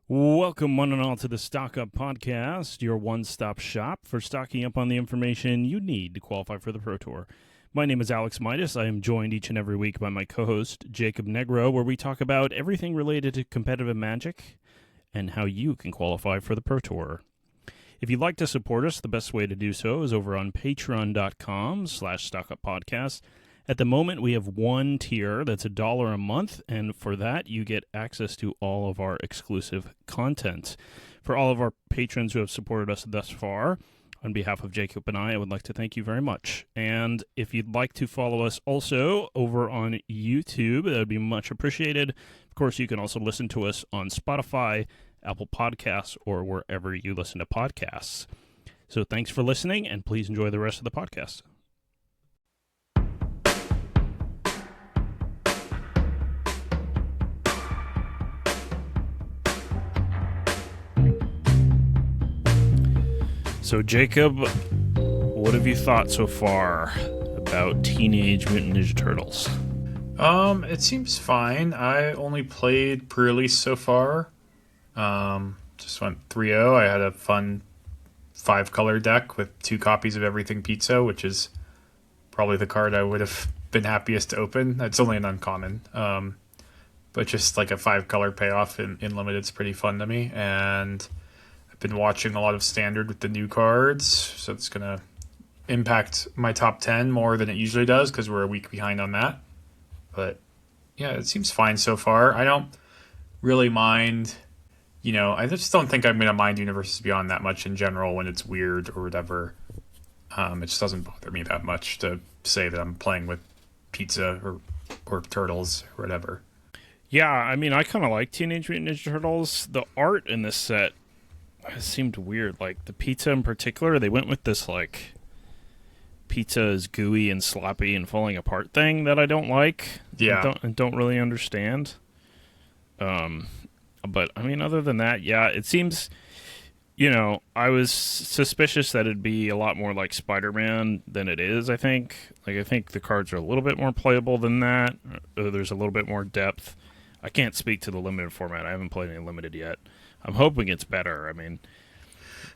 Welcome, one and all, to the Stock Up Podcast, your one-stop shop for stocking up on the information you need to qualify for the Pro Tour. My name is Alex Midas. I am joined each and every week by my co-host, Jacob Negro, where we talk about everything related to competitive Magic and how you can qualify for the Pro Tour. If you'd like to support us, the best way to do so is over on patreon.com/stockuppodcast. At the moment, we have one tier that's $1 a month, and for that, you get access to all of our exclusive content. For all of our patrons who have supported us thus far, on behalf of Jacob and I would like to thank you very much. And if you'd like to follow us also over on YouTube, that would be much appreciated. Of course, you can also listen to us on Spotify, Apple Podcasts, or wherever you listen to podcasts. So thanks for listening, and please enjoy the rest of the podcast. So, Jacob, what have you thought so far about Teenage Mutant Ninja Turtles? It seems fine. I only played pre-release so far. Just went 3-0. I had a fun 5-color deck with 2 copies of Everything Pizza, which is probably the card I would have been happiest to open. It's only an uncommon. But just like a 5-color payoff in Limited's pretty fun to me. And I've been watching a lot of Standard with the new cards, so it's going to impact my top 10 more than it usually does because we're a week behind on that. But yeah, it seems fine so far. I don't really mind, I just don't think I'm going to mind Universes Beyond that much in general when it's weird or whatever. It just doesn't bother me that much to say that I'm playing with pizza or turtles or whatever. Yeah, I mean, I kind of like Teenage Mutant Ninja Turtles. The art in this set seemed weird. Like, the pizza in particular, they went with this, like, pizza is gooey and sloppy and falling apart thing that I don't like. Yeah. I don't really understand. But, I mean, other than that, yeah, it seems, I was suspicious that it'd be a lot more like Spider-Man than it is, I think. Like, I think the cards are a little bit more playable than that. There's a little bit more depth. I can't speak to the limited format. I haven't played any limited yet. I'm hoping it's better. I mean,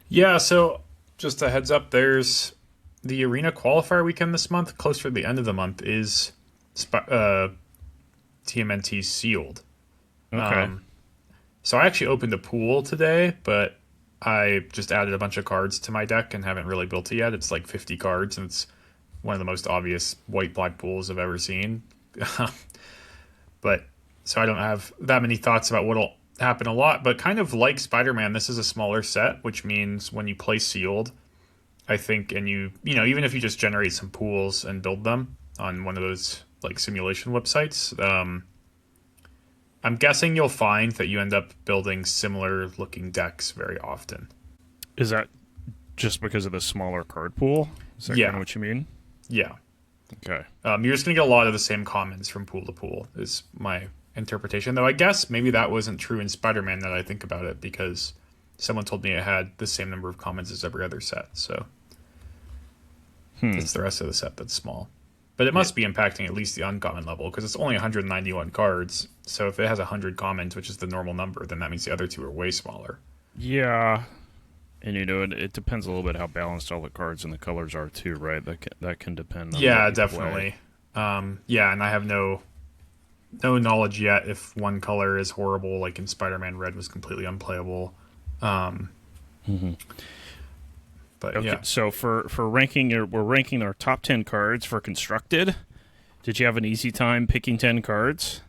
Yeah, so just a heads up, there's the Arena Qualifier weekend this month. Closer to the end of the month is TMNT sealed. okay. So I actually opened a pool today, but I just added a bunch of cards to my deck and haven't really built it yet. It's like 50 cards, and it's one of the most obvious white-black pools I've ever seen. But so I don't have that many thoughts about what'll happen a lot, but kind of like Spider-Man, this is a smaller set, which means when you play sealed, I think, and even if you just generate some pools and build them on one of those like simulation websites, I'm guessing you'll find that you end up building similar looking decks very often. Is that just because of the smaller card pool? Is that kind of what you mean? Yeah. Okay. You're just going to get a lot of the same commons from pool to pool is my interpretation, though I guess maybe that wasn't true in Spider-Man that I think about it, because someone told me it had the same number of commons as every other set, so it's the rest of the set that's small. But it must be impacting at least the uncommon level, because it's only 191 cards, so if it has 100 commons, which is the normal number, then that means the other two are way smaller. Yeah. And it depends a little bit how balanced all the cards and the colors are too, right? That can depend on Yeah, definitely. Yeah, and I have no knowledge yet if one color is horrible, like in Spider-Man Red was completely unplayable. But okay, yeah. so for ranking, we're ranking our top 10 cards for Constructed. Did you have an easy time picking 10 cards?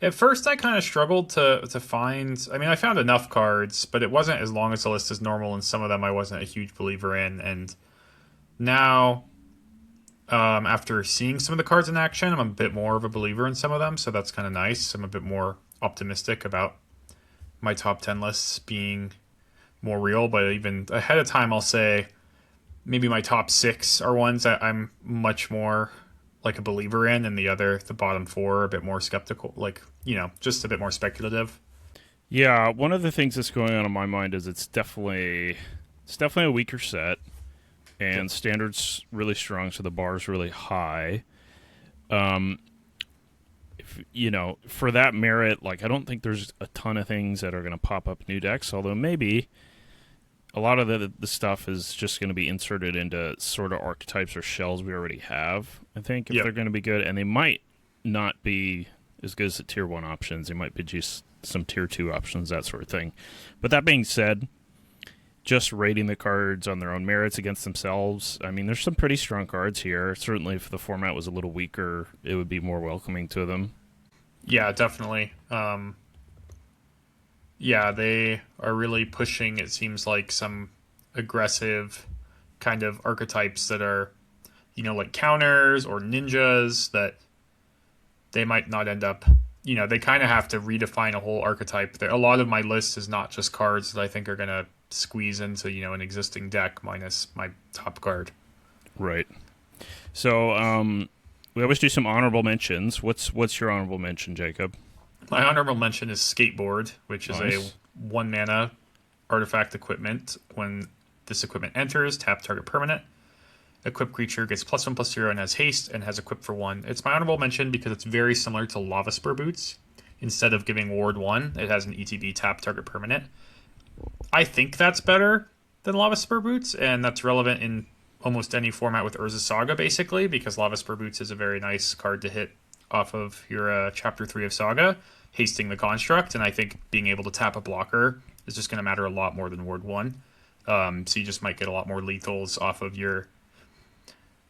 At first I kind of struggled to find, I mean, I found enough cards, but it wasn't as long as the list as normal, and some of them I wasn't a huge believer in, and now after seeing some of the cards in action, I'm a bit more of a believer in some of them, so that's kind of nice. I'm a bit more optimistic about my top 10 lists being more real, but even ahead of time, I'll say maybe my top 6 are ones that I'm much more like a believer in, and the bottom 4 are a bit more skeptical, like, just a bit more speculative. Yeah, one of the things that's going on in my mind is it's definitely a weaker set. And Standard's really strong, so the bar's really high. If for that merit, like I don't think there's a ton of things that are going to pop up new decks, although maybe a lot of the stuff is just going to be inserted into sort of archetypes or shells we already have, I think, if Yep. they're going to be good. And they might not be as good as the Tier 1 options. They might be just some Tier 2 options, that sort of thing. But that being said, just rating the cards on their own merits against themselves, I mean, there's some pretty strong cards here. Certainly if the format was a little weaker, it would be more welcoming to them. Yeah, definitely. Yeah, they are really pushing, it seems like, some aggressive kind of archetypes that are, like counters or ninjas that they might not end up. They kind of have to redefine a whole archetype. A lot of my list is not just cards that I think are going to squeeze into, an existing deck minus my top card. Right. So, we always do some honorable mentions. What's your honorable mention, Jacob? My honorable mention is Skateboard, which is Nice. a 1 mana artifact equipment. When this equipment enters, tap target permanent. Equipped creature gets +1/+0 and has haste and has equipped for 1. It's my honorable mention because it's very similar to Lava Spur Boots. Instead of giving Ward 1, it has an ETB tap target permanent. I think that's better than Lava Spur Boots, and that's relevant in almost any format with Urza Saga, basically, because Lava Spur Boots is a very nice card to hit off of your Chapter 3 of Saga, hasting the construct, and I think being able to tap a blocker is just going to matter a lot more than Ward 1. So you just might get a lot more lethals off of your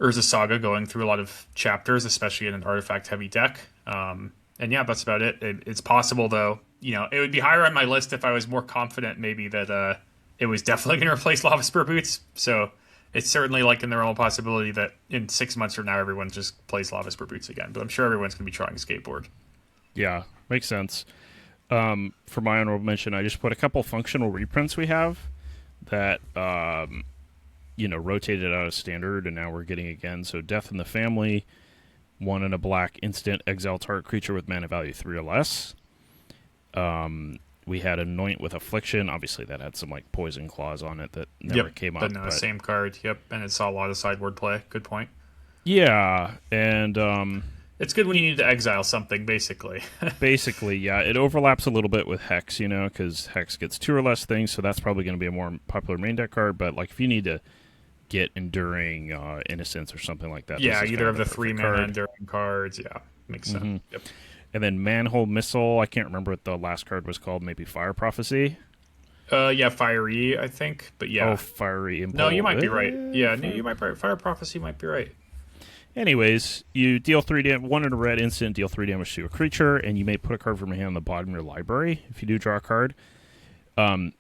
Urza Saga going through a lot of chapters, especially in an artifact-heavy deck. And yeah, that's about it. It's possible, though. It would be higher on my list if I was more confident maybe that it was definitely going to replace Lava Spur Boots. So it's certainly like in the realm of possibility that in 6 months from now, everyone just plays Lava Spur Boots again. But I'm sure everyone's going to be trying Skateboard. Yeah, makes sense. For my honorable mention, I just put a couple functional reprints we have that rotated out of standard, and now we're getting again. So Death in the Family, 1 and a black instant, exile target creature with mana value 3 or less. We had Anoint with Affliction. Obviously, that had some like poison clause on it that never came up. But no, same card. Yep, and it saw a lot of sideboard play. Good point. Yeah, and it's good when you need to exile something, basically. basically, yeah, it overlaps a little bit with Hex, because Hex gets 2 or less things, so that's probably going to be a more popular main deck card. But like, if you need to get Enduring Innocence or something like that, Yeah, this is either kind of the perfect 3 mana card. Enduring cards. Yeah, makes sense. Mm-hmm. Yep. And then Manhole Missile, I can't remember what the last card was called, maybe Fire Prophecy? Yeah, Fiery, I think. But yeah. Oh, Fiery Impulse. No, you might be right. Yeah, no, you might be right. Fire Prophecy might be right. Anyways, you deal 3 damage, 1 in a red instant, deal 3 damage to a creature, and you may put a card from your hand on the bottom of your library if you do draw a card. Yep.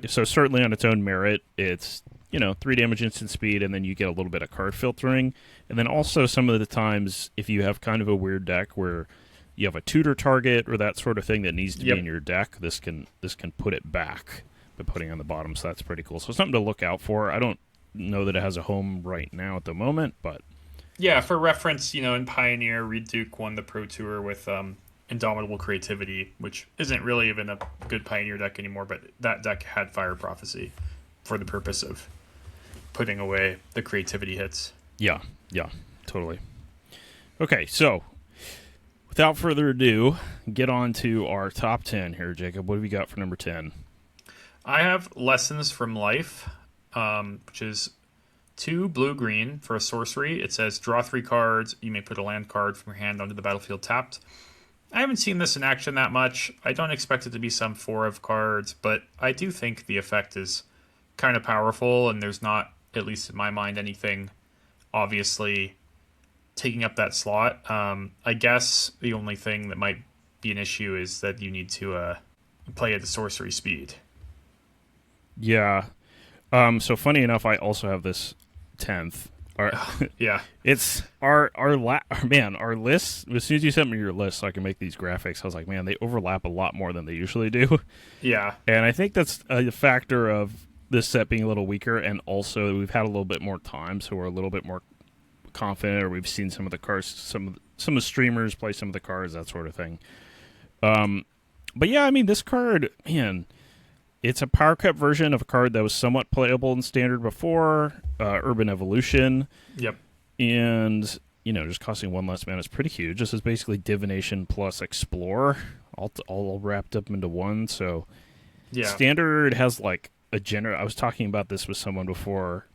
So certainly on its own merit, it's 3 damage instant speed, and then you get a little bit of card filtering. And then also some of the times, if you have kind of a weird deck where you have a tutor target or that sort of thing that needs to be in your deck, this can put it back by putting on the bottom, so that's pretty cool. So something to look out for. I don't know that it has a home right now at the moment, but yeah, for reference, in Pioneer, Reed Duke won the Pro Tour with Indomitable Creativity, which isn't really even a good Pioneer deck anymore, but that deck had Fire Prophecy for the purpose of putting away the creativity hits. Yeah, totally. Okay, so without further ado, get on to our top 10 here, Jacob. What have you got for number 10? I have Lessons from Life, which is 2 blue-green for a sorcery. It says, draw 3 cards. You may put a land card from your hand onto the battlefield tapped. I haven't seen this in action that much. I don't expect it to be some 4 of cards, but I do think the effect is kind of powerful, and there's not, at least in my mind, anything obviously taking up that slot. I guess the only thing that might be an issue is that you need to play at the sorcery speed. Yeah. So funny enough, I also have this 10th. Yeah. It's our lists. As soon as you sent me your list so I can make these graphics, I was like, man, they overlap a lot more than they usually do. Yeah. And I think that's a factor of this set being a little weaker, and also we've had a little bit more time, so we're a little bit more confident, or we've seen some of the cards, some of the streamers play some of the cards, that sort of thing. But yeah, I mean, this card, man, it's a power cut version of a card that was somewhat playable in Standard before, Urban Evolution. Yep. And, just costing one less mana is pretty huge. This is basically divination plus explore, all wrapped up into one. So Yeah. standard has like I was talking about this with someone before.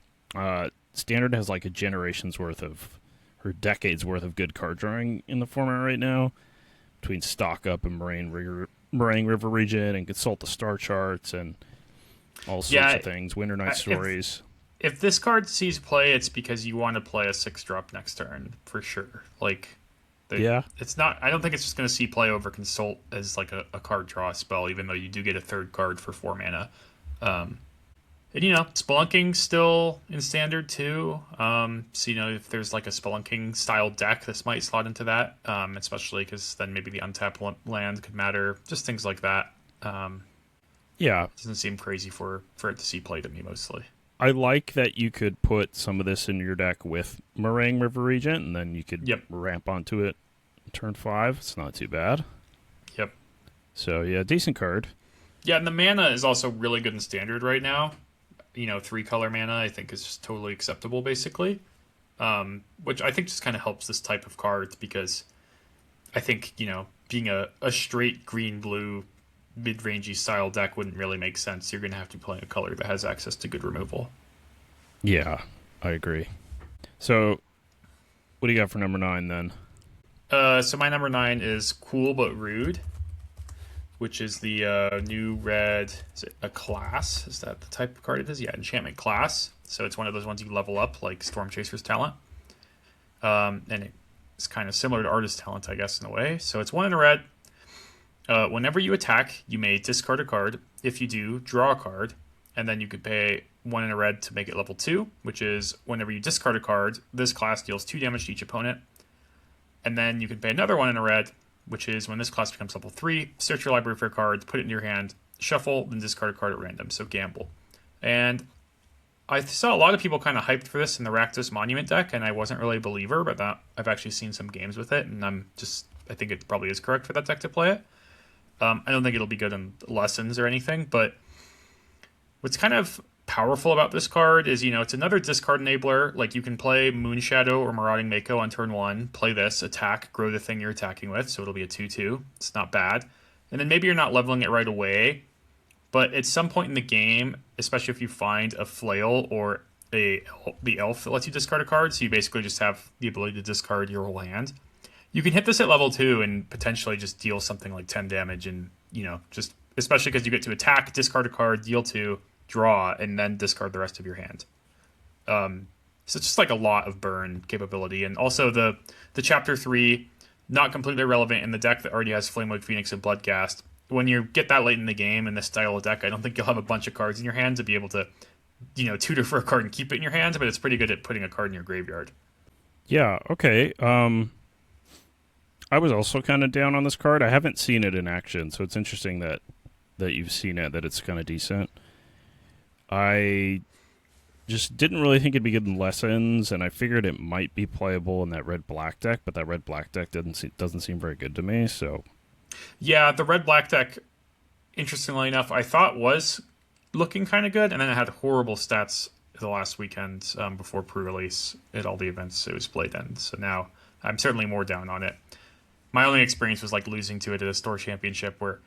Standard has like a generation's worth of, or decades worth of good card drawing in the format right now, between Stock Up and Meringue River Region and Consult the Star Charts and all sorts of things. Winter Night Stories. If this card sees play, it's because you want to play a 6-drop next turn for sure. Like, it's not. I don't think it's just going to see play over Consult as like a card draw spell, even though you do get a third card for 4 mana. And Spelunking still in standard too. So if there's like a Spelunking style deck, this might slot into that. Especially because then maybe the untapped land could matter. Just things like that. Yeah, it doesn't seem crazy for it to see play to me mostly. I like that you could put some of this in your deck with Meringue River Regent, and then you could ramp onto it turn 5. It's not too bad. Yep. So, yeah, decent card. Yeah, and the mana is also really good in Standard right now. 3-color mana I think is just totally acceptable, basically. Which I think just kind of helps this type of card, because I think, being a straight green-blue mid-rangey style deck wouldn't really make sense. You're going to have to play a color that has access to good removal. Yeah, I agree. So, what do you got for number 9 then? So my number 9 is Cool But Rude, which is the new red. Is it a class? Is that the type of card it is? Yeah, enchantment class. So it's one of those ones you level up, like Storm Chaser's Talent. And it's kind of similar to Artist Talent, I guess, in a way. So it's 1 in a red. Whenever you attack, you may discard a card. If you do, draw a card, and then you could pay 1 in a red to make it level 2, which is whenever you discard a card, this class deals 2 damage to each opponent. And then you can pay another 1 in a red, which is when this class becomes level 3, search your library for a card, put it in your hand, shuffle, then discard a card at random, so gamble. And I saw a lot of people kind of hyped for this in the Rakdos Monument deck, and I wasn't really a believer, but I've actually seen some games with it, and I think it probably is correct for that deck to play it. I don't think it'll be good in Lessons or anything, but what's kind of powerful about this card is, it's another discard enabler. Like, you can play Moonshadow or Marauding Mako on turn 1, play this, attack, grow the thing you're attacking with, so it'll be a 2/2. It's not bad. And then maybe you're not leveling it right away, but at some point in the game, especially if you find a flail or the elf that lets you discard a card, so you basically just have the ability to discard your whole hand, you can hit this at level 2 and potentially just deal something like 10 damage, and, just especially because you get to attack, discard a card, deal 2, draw, and then discard the rest of your hand. So it's just like a lot of burn capability. And also the Chapter 3, not completely relevant in the deck that already has Flamewood Phoenix and Bloodghast. When you get that late in the game in this style of deck, I don't think you'll have a bunch of cards in your hand to be able to, tutor for a card and keep it in your hand, but it's pretty good at putting a card in your graveyard. Yeah, okay. I was also kind of down on this card. I haven't seen it in action, so it's interesting that you've seen it, that it's kind of decent. I just didn't really think it'd be good in Lessons, and I figured it might be playable in that red-black deck, but that red-black deck doesn't seem very good to me, so... Yeah, the red-black deck, interestingly enough, I thought was looking kind of good, and then it had horrible stats the last weekend before pre-release at all the events it was played in, so now I'm certainly more down on it. My only experience was like losing to it at a store championship where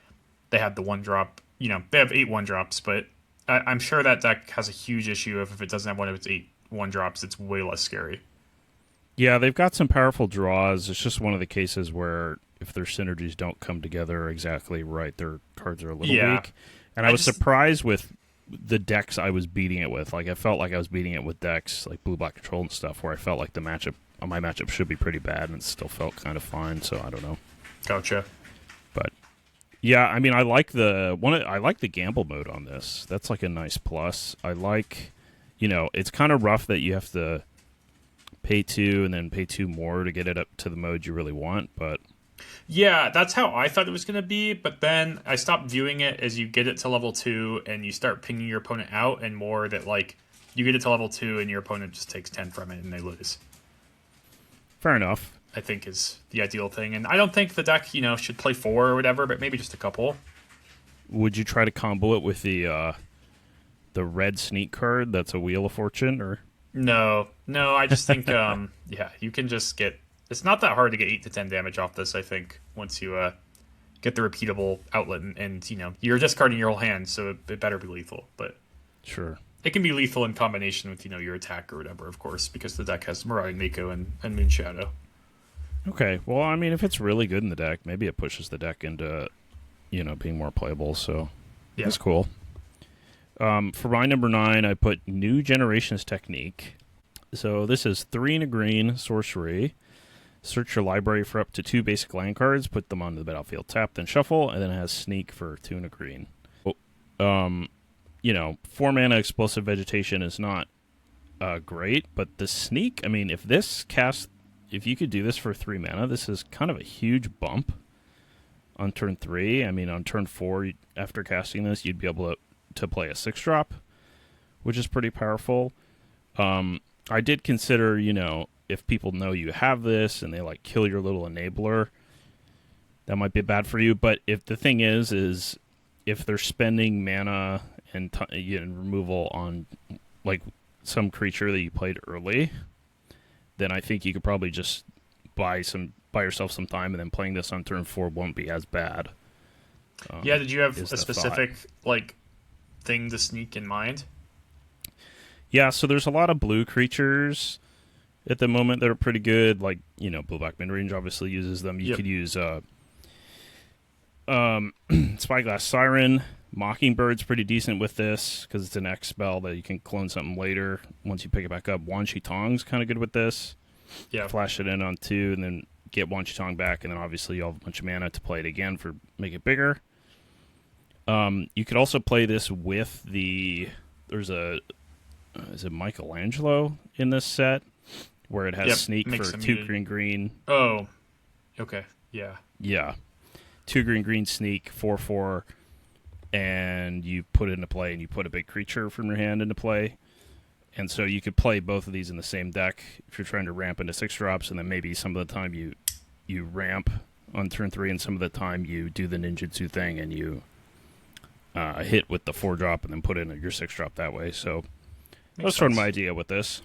they had the 1-drop, they have 8 1-drops, but I'm sure that deck has a huge issue of if it doesn't have one of its 8 1-drops, it's way less scary. Yeah, they've got some powerful draws. It's just one of the cases where if their synergies don't come together exactly right, their cards are a little weak. And I was surprised with the decks I was beating it with. Like, I felt like I was beating it with decks like Blue-Black Control and stuff, where I felt like my matchup should be pretty bad, and it still felt kind of fine, so I don't know. Gotcha. But yeah, I mean, I like the gamble mode on this. That's like a nice plus. I like, it's kind of rough that you have to pay 2 and then pay 2 more to get it up to the mode you really want, but... Yeah, that's how I thought it was going to be, but then I stopped viewing it as you get it to level 2 and you start pinging your opponent out, and more that, like, you get it to level 2 and your opponent just takes 10 from it and they lose. Fair enough. I think is the ideal thing. And I don't think the deck, should play 4 or whatever, but maybe just a couple. Would you try to combo it with the red sneak card that's a Wheel of Fortune, or? No, No, I just think yeah, you can just get. It's not that hard to get 8 to 10 damage off this. I think once you get the repeatable outlet, and you're discarding your whole hand, so it better be lethal. But Sure. it can be lethal in combination with your attack or whatever, of course, because the deck has Marauding Mako and Moonshadow. Okay. Well, I mean, if it's really good in the deck, maybe it pushes the deck into being more playable. So Yeah, that's cool. For my number 9, I put New Generations Technique. So this is 3 and a green sorcery. Search your library for up to 2 basic land cards, put them onto the battlefield, tap, then shuffle, and then it has Sneak for 2 and a green. 4 mana explosive vegetation is not great, but the Sneak, I mean, if you could do this for 3 mana, this is kind of a huge bump on turn 3. I mean, on turn 4, after casting this, you'd be able to play a 6-drop, which is pretty powerful. I did consider, if people know you have this and they kill your little enabler, that might be bad for you. But if the thing is if they're spending mana and removal on some creature that you played early, then I think you could probably just buy yourself some time, and then playing this on turn 4 won't be as bad. yeah. Did you have is a the specific thing to sneak in mind? Yeah, so there's a lot of blue creatures at the moment that are pretty good. Blue-black midrange obviously uses them. You Yep. could use Spyglass Siren. Mockingbird's pretty decent with this because it's an X spell that you can clone something later once you pick it back up. Wan Shi Tong's kind of good with this. Yeah. Flash it in on 2 and then get Wan Shi Tong back, and then obviously you'll have a bunch of mana to play it again for make it bigger. You could also play this with there's a is it Michelangelo in this set where it has Sneak makes for them 2 green. Oh, okay. Yeah. Yeah. 2 green Sneak, 4/4, and you put it into play, and you put a big creature from your hand into play. And so you could play both of these in the same deck if you're trying to ramp into 6-drops, and then maybe some of the time you ramp on turn 3, and some of the time you do the ninjutsu thing and you hit with the 4-drop and then put in your 6-drop that way. So that was sort of my idea with this.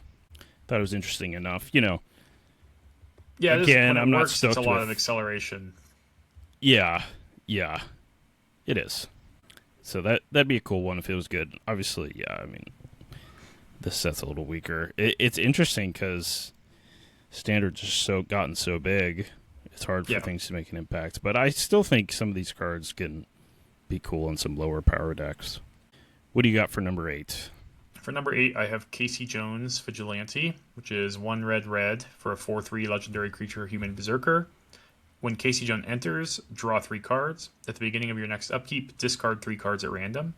Thought it was interesting enough. Yeah, again, I'm not works, stoked it's a lot with of acceleration. Yeah, it is. So that'd be a cool one if it was good. Obviously, yeah. I mean, this set's a little weaker. It's interesting because Standard's just gotten so big. It's hard for things to make an impact. But I still think some of these cards can be cool in some lower power decks. What do you got for number 8? For number 8, I have Casey Jones Vigilante, which is 1 red for a 4/3 legendary creature, human berserker. When Casey Jones enters, draw 3 cards. At the beginning of your next upkeep, discard 3 cards at random.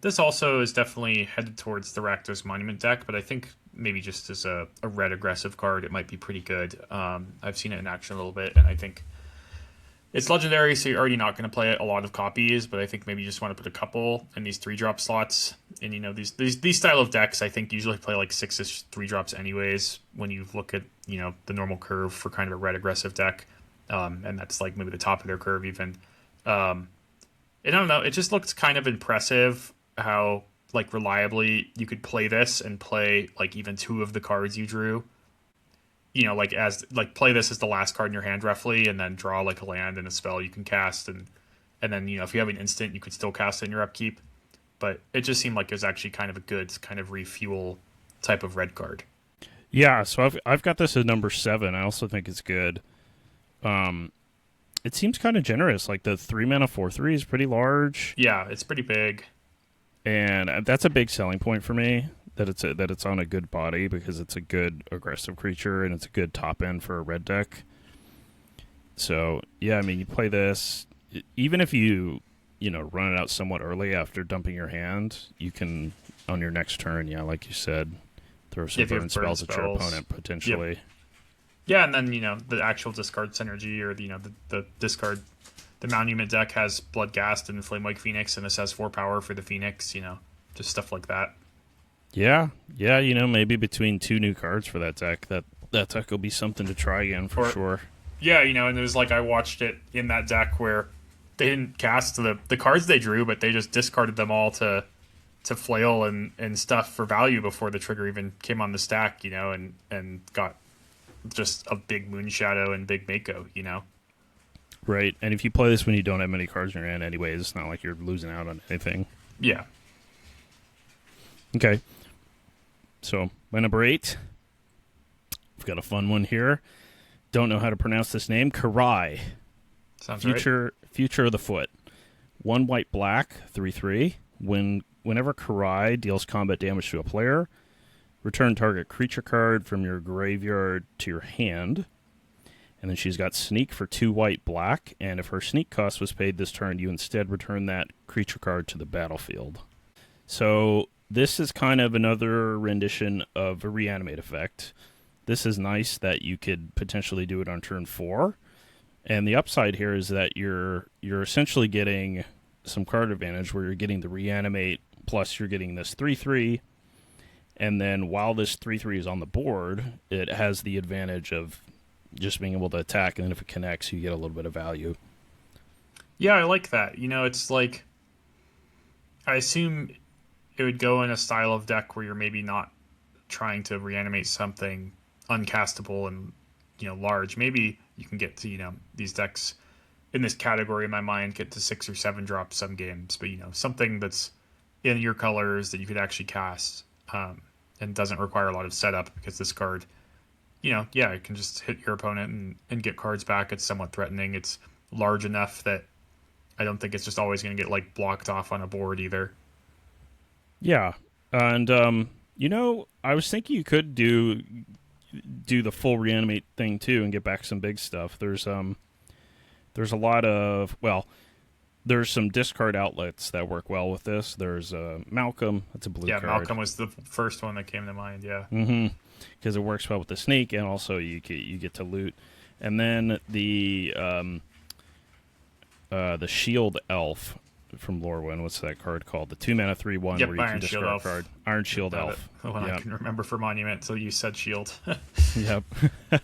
This also is definitely headed towards the Rakdos Monument deck, but I think maybe just as a red aggressive card, it might be pretty good. I've seen it in action a little bit, and I think it's legendary, so you're already not going to play a lot of copies, but I think maybe you just want to put a couple in these 3-drop slots. And, these style of decks, I think, usually play 6-ish 3-drops anyways when you look at, the normal curve for kind of a red aggressive deck. And that's, maybe the top of their curve even. And I don't know, it just looks kind of impressive how, reliably you could play this and play, even 2 of the cards you drew. Play this as the last card in your hand roughly, and then draw a land and a spell you can cast, and then if you have an instant, you could still cast it in your upkeep. But it just seemed like it was actually kind of a good kind of refuel type of red card. Yeah, so I've got this at number 7. I also think it's good. It seems kind of generous. The 3 mana 4/3 is pretty large. Yeah, it's pretty big, and that's a big selling point for me. That it's on a good body because it's a good aggressive creature and it's a good top end for a red deck. So yeah, I mean, you play this even if you run it out somewhat early after dumping your hand, you can on your next turn, like you said, throw some burn spells at your opponent potentially. Yep. Yeah, and then the actual discard synergy or the discard. The Monument deck has Bloodghast and Flamewake Phoenix, and this has 4 power for the Phoenix. Just stuff like that. Yeah, maybe between 2 new cards for that deck, that deck will be something to try again for sure. Yeah, and it was I watched it in that deck where they didn't cast the cards they drew, but they just discarded them all to to flail and stuff for value before the trigger even came on the stack, and got just a big Moonshadow and big Mako, Right. And if you play this when you don't have many cards in your hand anyways, it's not like you're losing out on anything. Yeah. Okay. So, my number 8. We've got a fun one here. Don't know how to pronounce this name. Karai. Sounds right. Future of the Foot. 1 white black, 3/3. Whenever Karai deals combat damage to a player, return target creature card from your graveyard to your hand. And then she's got Sneak for 2 white black, and if her Sneak cost was paid this turn, you instead return that creature card to the battlefield. So this is kind of another rendition of a reanimate effect. This is nice that you could potentially do it on turn 4. And the upside here is that you're essentially getting some card advantage where you're getting the reanimate, plus you're getting this 3/3. And then while this 3/3 is on the board, it has the advantage of just being able to attack, and then if it connects, you get a little bit of value. Yeah, I like that. It's like, I assume it would go in a style of deck where you're maybe not trying to reanimate something uncastable and large. Maybe you can get to these decks in this category in my mind get to 6 or 7 drops some games, but something that's in your colors that you could actually cast, and doesn't require a lot of setup, because this card, it can just hit your opponent and get cards back. It's somewhat threatening. It's large enough that I don't think it's just always going to get like blocked off on a board either. Yeah, and I was thinking you could do the full reanimate thing too and get back some big stuff. There's a lot of, well, there's some discard outlets that work well with this. There's Malcolm. That's a blue card. Yeah, Malcolm was the first one that came to mind. Yeah. Mm-hmm. Because it works well with the Sneak, and also you get to loot. And then the Shield Elf from Lorwyn. What's that card called? The 2-mana 3/1 Yep, where you Iron can discard a card. Iron Shield Elf. The one I can remember for Monument until you said Shield. Yep.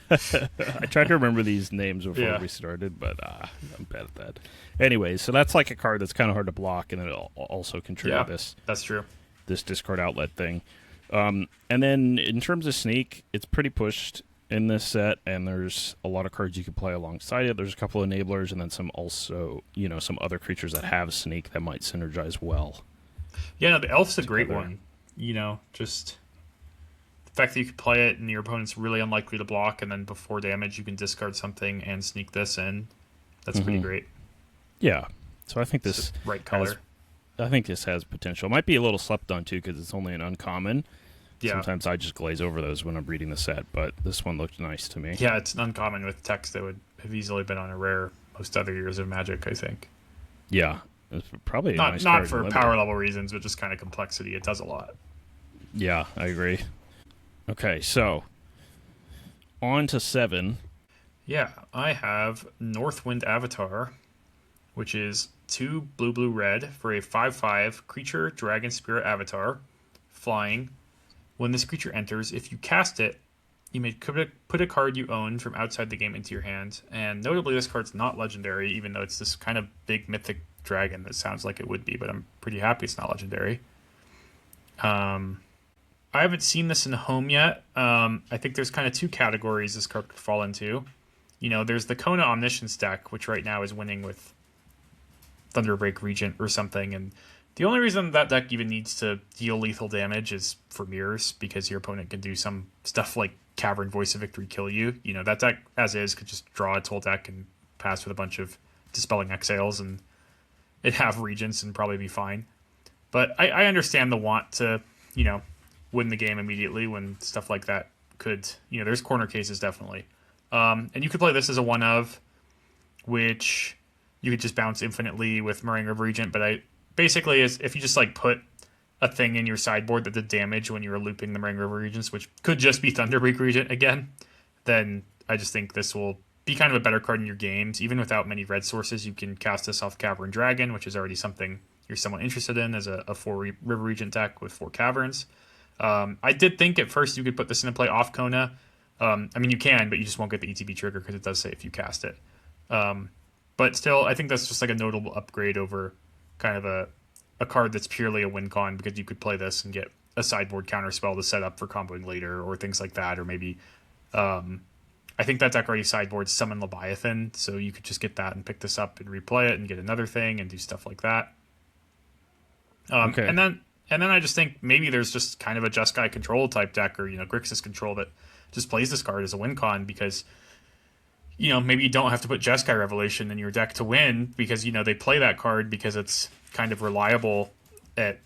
I tried to remember these names before we started, but I'm bad at that. Anyways, so that's like a card that's kind of hard to block, and it'll also contribute this. That's true. This discard outlet thing. And then in terms of Sneak, it's pretty pushed in this set, and there's a lot of cards you can play alongside it. There's a couple of enablers, and then some other creatures that have Sneak that might synergize well. Yeah, no, the Elf's a great one. Just the fact that you can play it and your opponent's really unlikely to block, and then before damage you can discard something and sneak this in. That's pretty great. Yeah, so I think this right color. I think this has potential. It might be a little slept on too because it's only an uncommon. Yeah. Sometimes I just glaze over those when I'm reading the set, but this one looked nice to me. Yeah, it's an uncommon with text that would have easily been on a rare most other years of Magic, I think. Yeah, it's probably a not nice not card for power level reasons, but just kind of complexity. It does a lot. Yeah, I agree. Okay, so on to 7. Yeah, I have Northwind Avatar, which is 2 blue red for a 5/5 creature dragon spirit avatar, flying. When this creature enters, if you cast it, you may put a card you own from outside the game into your hand. And notably, this card's not legendary, even though it's this kind of big mythic dragon that sounds like it would be, but I'm pretty happy it's not legendary. I haven't seen this in home yet. I think there's kind of 2 categories this card could fall into. There's the Kona Omniscience deck, which right now is winning with Thunderbreak Regent or something, and the only reason that deck even needs to deal lethal damage is for mirrors, because your opponent can do some stuff like Cavern Voice of Victory kill you. That deck, as is, could just draw its whole deck and pass with a bunch of Dispelling Exhales, and it'd have Regents and probably be fine. But I understand the want to, win the game immediately when stuff like that could, there's corner cases definitely. And you could play this as a 1-of, which you could just bounce infinitely with Murring of Regent, but basically is if you just like put a thing in your sideboard that did damage when you were looping the Murring River Regents, which could just be Thunderbreak Regent again, then I just think this will be kind of a better card in your games. Even without many red sources, you can cast this off Cavern Dragon, which is already something you're somewhat interested in as a 4 River Regent deck with 4 Caverns. I did think at first you could put this into play off Kona. You can, but you just won't get the ETB trigger because it does say if you cast it. But still, I think that's just like a notable upgrade over kind of a card that's purely a win con because you could play this and get a sideboard counter spell to set up for comboing later or things like that. Or maybe I think that deck already sideboards Summon Leviathan, so you could just get that and pick this up and replay it and get another thing and do stuff like that. Okay. And then I just think maybe there's just kind of a Jeskai control type deck or Grixis control that just plays this card as a win con because maybe you don't have to put Jeskai Revelation in your deck to win because they play that card because it's kind of reliable at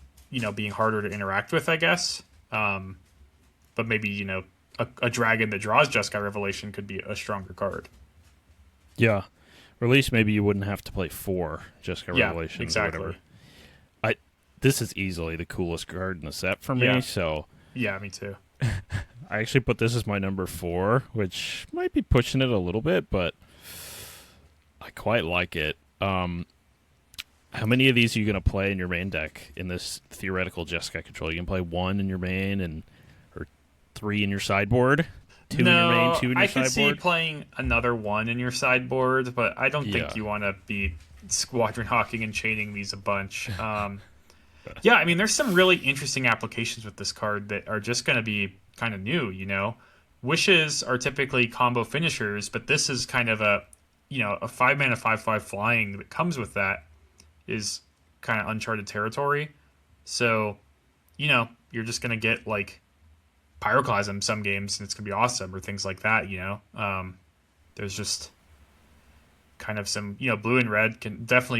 being harder to interact with, I guess. But maybe a dragon that draws Jeskai Revelation could be a stronger card. Yeah. Or at least maybe you wouldn't have to play 4 Jeskai Yeah, Revelations exactly. or whatever. This is easily the coolest card in the set for me, Yeah. so Yeah, me too. I actually put this as my number 4, which might be pushing it a little bit, but I quite like it. How many of these are you going to play in your main deck in this theoretical Jeskai control? You can play 1 in your main or 3 in your sideboard, 2 in your main, 2 in your I sideboard? could see playing another one in your sideboard, but I don't think Yeah. you want to be squadron hawking and chaining these a bunch. Yeah, I mean, there's some really interesting applications with this card that are just going to be kind of new. Wishes are typically combo finishers, but this is kind of a 5-mana 5/5 flying that comes with that is kind of uncharted territory. So, you're just going to get like Pyroclasm some games and it's going to be awesome or things like that. There's just kind of some, blue and red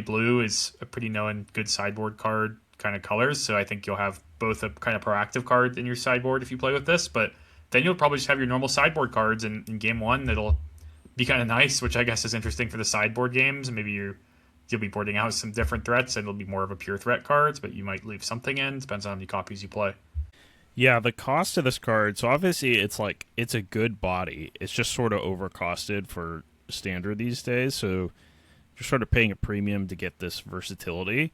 blue is a pretty known good sideboard card kind of colors. So I think you'll have both a kind of proactive card in your sideboard if you play with this, but then you'll probably just have your normal sideboard cards in game one that'll be kind of nice, which I guess is interesting for the sideboard games. Maybe you'll be boarding out some different threats and it'll be more of a pure threat cards, but you might leave something in. Depends on how many copies you play. Yeah, the cost of this card, so obviously it's a good body. It's just sort of overcosted for standard these days, so you're sort of paying a premium to get this versatility.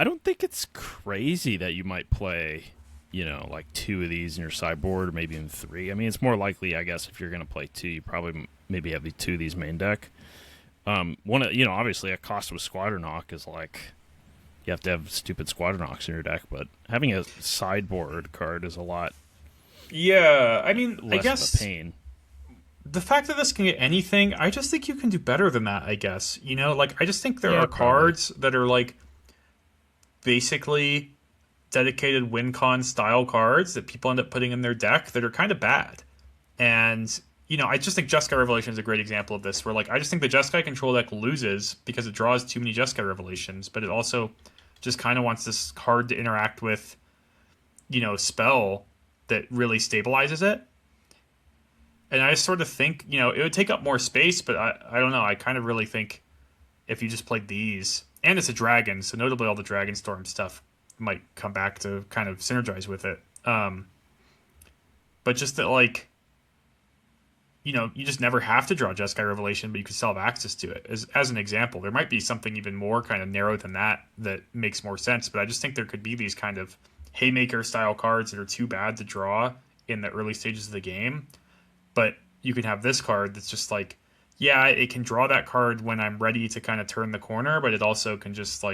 I don't think it's crazy that you might play, like 2 of these in your sideboard or maybe even 3. I mean, it's more likely, I guess, if you're going to play 2, you probably maybe have the 2 of these main deck. Obviously a cost of a Squadron Hawk is like you have to have stupid Squadron Hawks in your deck, but having a sideboard card is a lot Yeah, I mean, less I guess of a pain. the fact that this can get anything, I just think you can do better than that, I guess. I just think there Yeah, are probably. cards that are like basically dedicated win con style cards that people end up putting in their deck that are kind of bad. And, I just think Jeskai Revelation is a great example of this, where I just think the Jeskai control deck loses because it draws too many Jeskai Revelations, but it also just kind of wants this card to interact with, spell that really stabilizes it. And I just sort of think, it would take up more space, but I don't know. I kind of really think if you just played these, and it's a dragon, so notably all the Dragonstorm stuff might come back to kind of synergize with it. But just that, you just never have to draw Jeskai Revelation, but you could still have access to it. As an example, there might be something even more kind of narrow than that makes more sense, but I just think there could be these kind of Haymaker-style cards that are too bad to draw in the early stages of the game. But you can have this card that's just it can draw that card when I'm ready to kind of turn the corner, but it also can just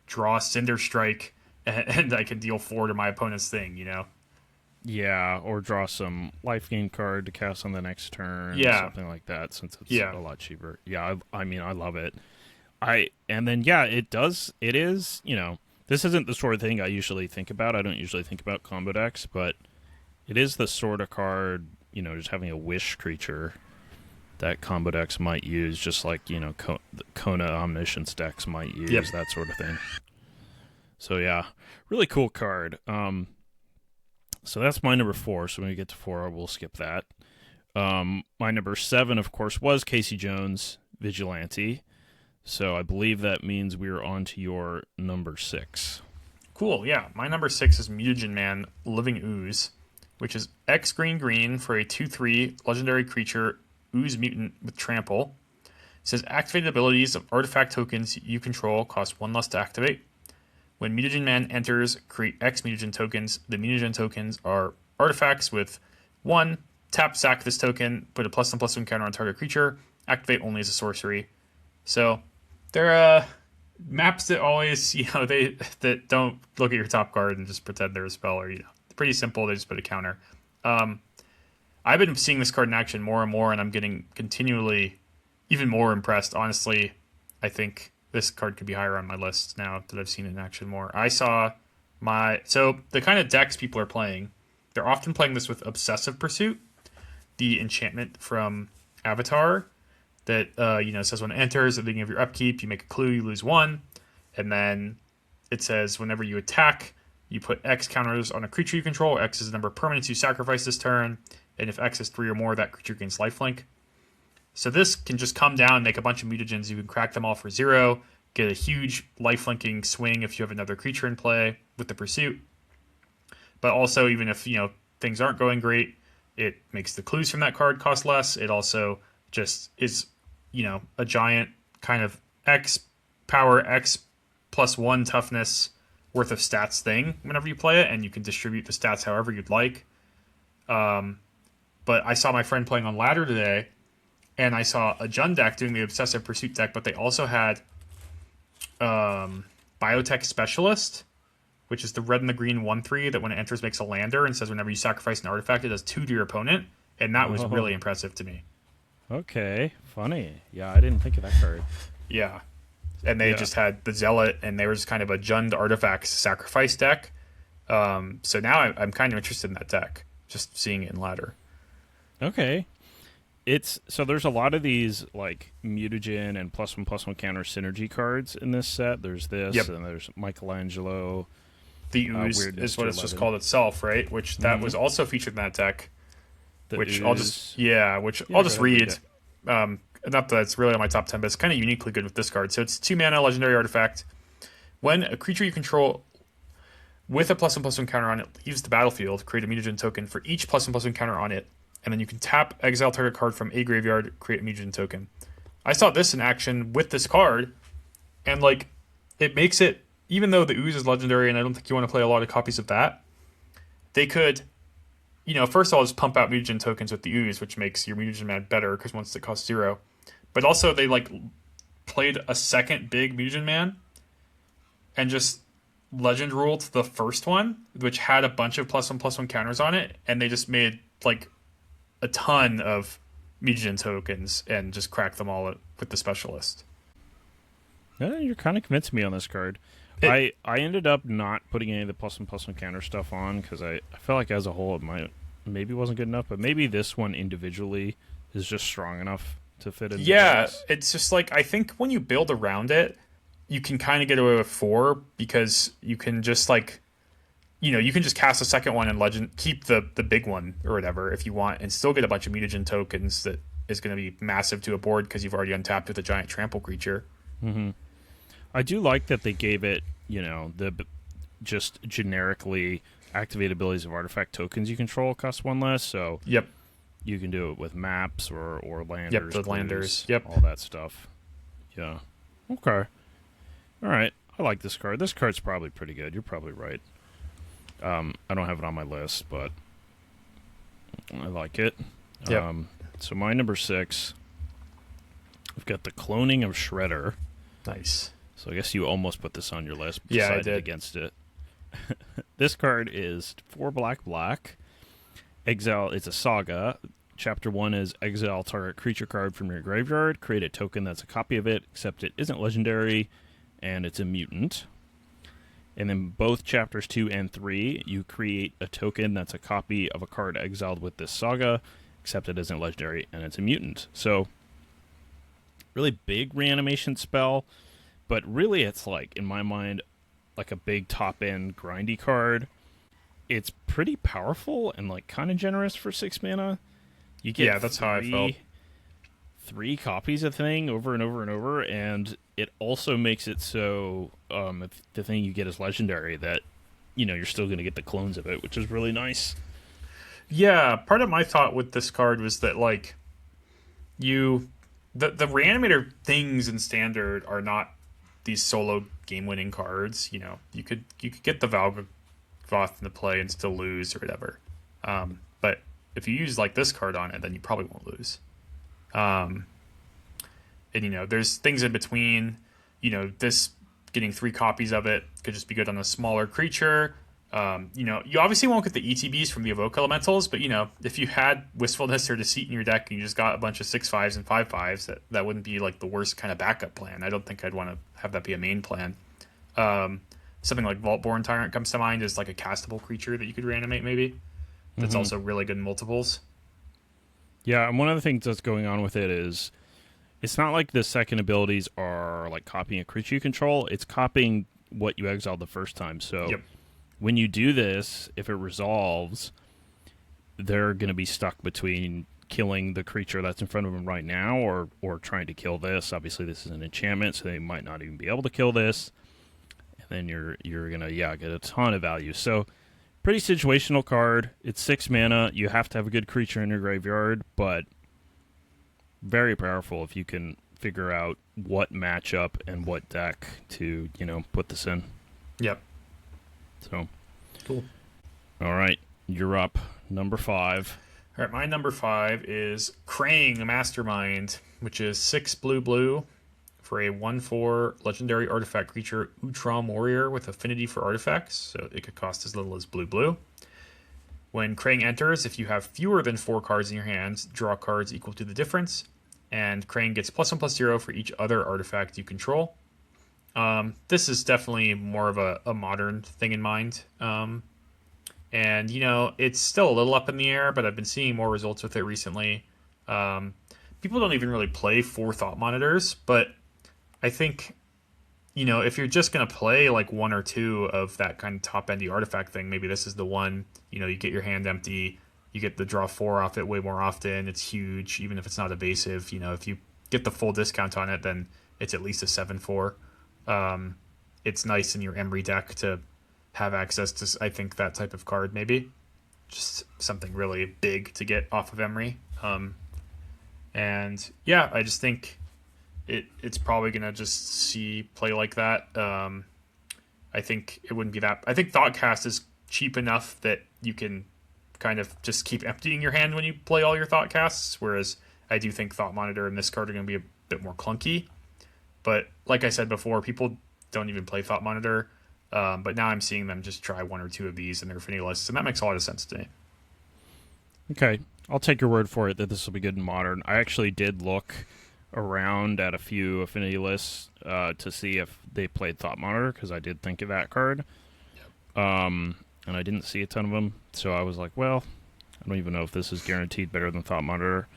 draw Cinder Strike and I can deal 4 to my opponent's thing, Yeah, or draw some life gain card to cast on the next turn, Yeah. something like that, since it's Yeah. a lot cheaper. Yeah, I mean, I love it. It is, this isn't the sort of thing I usually think about. I don't usually think about combo decks, but it is the sort of card, just having a wish creature that combo decks might use, just like, Kona Omniscience decks might use, Yep. that sort of thing. So yeah, really cool card. So that's my number 4. So when we get to 4, we'll skip that. My number 7, of course, was Casey Jones, Vigilante. So I believe that means we're on to your number 6. Cool, yeah. My number 6 is Mutagen Man, Living Ooze, which is X green for a 2/3 legendary creature, Ooze Mutant with Trample. It says activated abilities of artifact tokens you control cost 1 less to activate. When Mutagen Man enters, create X mutagen tokens. The mutagen tokens are artifacts with 1, tap, sack this token, put a +1/+1 counter on target creature, activate only as a sorcery. So they're Maps that always, they that don't look at your top card and just pretend they're a spell, or pretty simple. They just put a counter. Um, I've been seeing this card in action more and more, and I'm getting continually even more impressed. Honestly, I think this card could be higher on my list now that I've seen it in action more. I saw so the kind of decks people are playing. They're often playing this with Obsessive Pursuit, the enchantment from Avatar that says when it enters at the beginning of your upkeep, you make a clue, you lose one, and then it says whenever you attack, you put X counters on a creature you control. X is the number of permanents you sacrifice this turn, and if X is 3 or more, that creature gains lifelink. So this can just come down, make a bunch of mutagens. You can crack them all for 0, get a huge lifelinking swing if you have another creature in play with the pursuit. But also, even if things aren't going great, it makes the clues from that card cost less. It also just is a giant kind of X power, X plus 1 toughness worth of stats thing whenever you play it, and you can distribute the stats however you'd like. But I saw my friend playing on ladder today, and I saw a Jund deck doing the Obsessive Pursuit deck, but they also had Biotech Specialist, which is the red and the green 1/3 that when it enters makes a lander and says whenever you sacrifice an artifact, it does 2 to your opponent, and that was Oh, really impressive to me. okay. Funny. Yeah, I didn't think of that card. Yeah. And they Yeah. just had the Zealot, and they were just kind of a Jund Artifacts sacrifice deck. So now I'm kind of interested in that deck, just seeing it in ladder. Okay. It's so there's a lot of these like mutagen and +1/+1 counter synergy cards in this set. There's this, Yep. and there's Michelangelo, The Ooze Weird is what Mr. it's just Levin. called itself, right? Which that Mm-hmm. was also featured in that deck, The which I'll just, Ooze. yeah, which Yeah, I'll go just ahead, read read. it. Not that it's really on my top 10, but it's kind of uniquely good with this card. So it's 2 mana legendary artifact. When a creature you control with a +1/+1 counter on it leaves the battlefield, create a mutagen token for each +1/+1 counter on it, and then you can tap exile target card from a graveyard, create a mutagen token. I saw this in action with this card, and like it makes it, even though the Ooze is legendary, and I don't think you want to play a lot of copies of that, they could, first of all, just pump out mutagen tokens with the Ooze, which makes your mutagen man better because once it costs 0. But also they like played a second big mutagen man and just legend ruled the first one, which had a bunch of +1/+1 counters on it, and they just made like a ton of mutagen tokens and just cracked them all with the specialist. Yeah, you're kind of convincing me on this card. It, I ended up not putting any of the +1/+1 counter stuff on because I felt like as a whole it might maybe wasn't good enough, but maybe this one individually is just strong enough to fit into yeah, decks. it's just like I think when you build around it, you can kind of get away with 4 because you can just like you can just cast a second one and legend keep the big one or whatever if you want, and still get a bunch of mutagen tokens that is going to be massive to a board because you've already untapped with a giant trample creature. Mm-hmm. I do like that they gave it, just generically activate abilities of artifact tokens you control cost 1 less, so Yep, you can do it with maps or landers, yep, the clues, landers. Yep. all that stuff. Yeah. Okay. All right. I like this card. This card's probably pretty good. You're probably right. I don't have it on my list, but I like it. Yep. So my number 6, we've got the cloning of Shredder. Nice. So I guess you almost put this on your list, but Yeah, I decided did. against it. This card is 4 black. Exile. It's a saga. Chapter 1 is exile target creature card from your graveyard. Create a token that's a copy of it, except it isn't legendary, and it's a mutant. And then both chapters 2 and 3, you create a token that's a copy of a card exiled with this saga, except it isn't legendary, and it's a mutant. So, really big reanimation spell, but really it's like, in my mind, like a big top-end grindy card. It's pretty powerful and like kind of generous for 6 mana. You get Yeah, that's how I felt. three copies of thing over and over and over, and it also makes it so if the thing you get is legendary, that you're still going to get the clones of it, which is really nice. Yeah, part of my thought with this card was that like the reanimator things in standard are not these solo game winning cards. You could get the Valgoth into play and still lose or whatever. But if you use like this card on it, then you probably won't lose. And there's things in between. This getting 3 copies of it could just be good on a smaller creature. You obviously won't get the ETBs from the Evoke Elementals, but, if you had Wistfulness or Deceit in your deck and you just got a bunch of 6/5s and 5/5s, that wouldn't be like the worst kind of backup plan. I don't think I'd want to have that be a main plan. Something like Vaultborn Tyrant comes to mind as like a castable creature that you could reanimate maybe. That's also really good in multiples. Yeah, and one of the things that's going on with it is it's not like the second abilities are like copying a creature you control. It's copying what you exiled the first time. So Yep. when you do this, if it resolves, they're going to be stuck between killing the creature that's in front of them right now or trying to kill this. Obviously, this is an enchantment, so they might not even be able to kill this. And then you're going to, get a ton of value. So pretty situational card. It's 6 mana. You have to have a good creature in your graveyard, but very powerful if you can figure out what matchup and what deck to, put this in. Yep. So, cool. All right, you're up. Number 5. All right, my number 5 is Krang Mastermind, which is 6 blue for a 1/4 legendary artifact creature, Utrom Warrior with affinity for artifacts, so it could cost as little as blue. When Krang enters, if you have fewer than 4 cards in your hands, draw cards equal to the difference, and Krang gets +1/+0 for each other artifact you control. This is definitely more of a modern thing in mind. And, it's still a little up in the air, but I've been seeing more results with it recently. People don't even really play 4 Thought Monitors, but I think, if you're just going to play like 1 or 2 of that kind of top-endy artifact thing, maybe this is the one. You get your hand empty, you get the draw 4 off it way more often. It's huge, even if it's not evasive. If you get the full discount on it, then it's at least a 7/4. It's nice in your Emry deck to have access to, I think, that type of card maybe. Just something really big to get off of Emry. And yeah, I just think it's probably going to just see play like that. I think it wouldn't be that... I think Thoughtcast is cheap enough that you can kind of just keep emptying your hand when you play all your Thoughtcasts, whereas I do think Thought Monitor and this card are going to be a bit more clunky. But like I said before, people don't even play Thought Monitor. But now I'm seeing them just try 1 or 2 of these in their affinity lists, and that makes a lot of sense to me. Okay, I'll take your word for it that this will be good in Modern. I actually did look around at a few affinity lists to see if they played Thought Monitor, because I did think of that card. Yep. And I didn't see a ton of them, so I was like, well, I don't even know if this is guaranteed better than Thought Monitor.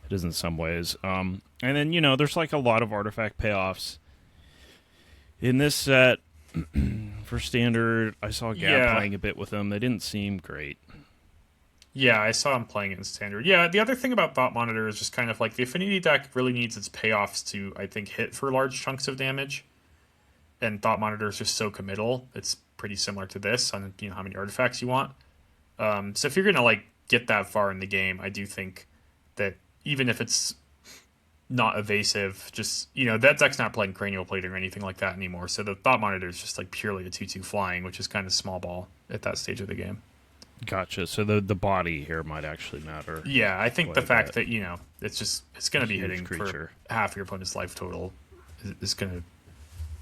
It is in some ways. And then, there's like a lot of artifact payoffs. In this set, for Standard, I saw Gab playing a bit with them. They didn't seem great. Yeah, I saw him playing it in Standard. Yeah, the other thing about Thought Monitor is just kind of like the Affinity deck really needs its payoffs to, I think, hit for large chunks of damage. And Thought Monitor is just so committal. It's pretty similar to this on how many artifacts you want. So if you're going to get that far in the game, I do think that even if it's not evasive, just, that deck's not playing Cranial Plating or anything like that anymore. So the Thought Monitor is just like purely a 2/2 flying, which is kind of small ball at that stage of the game. Gotcha. So the body here might actually matter. Yeah, I think the fact that, it's going to be hitting creature for half your opponent's life total is going to,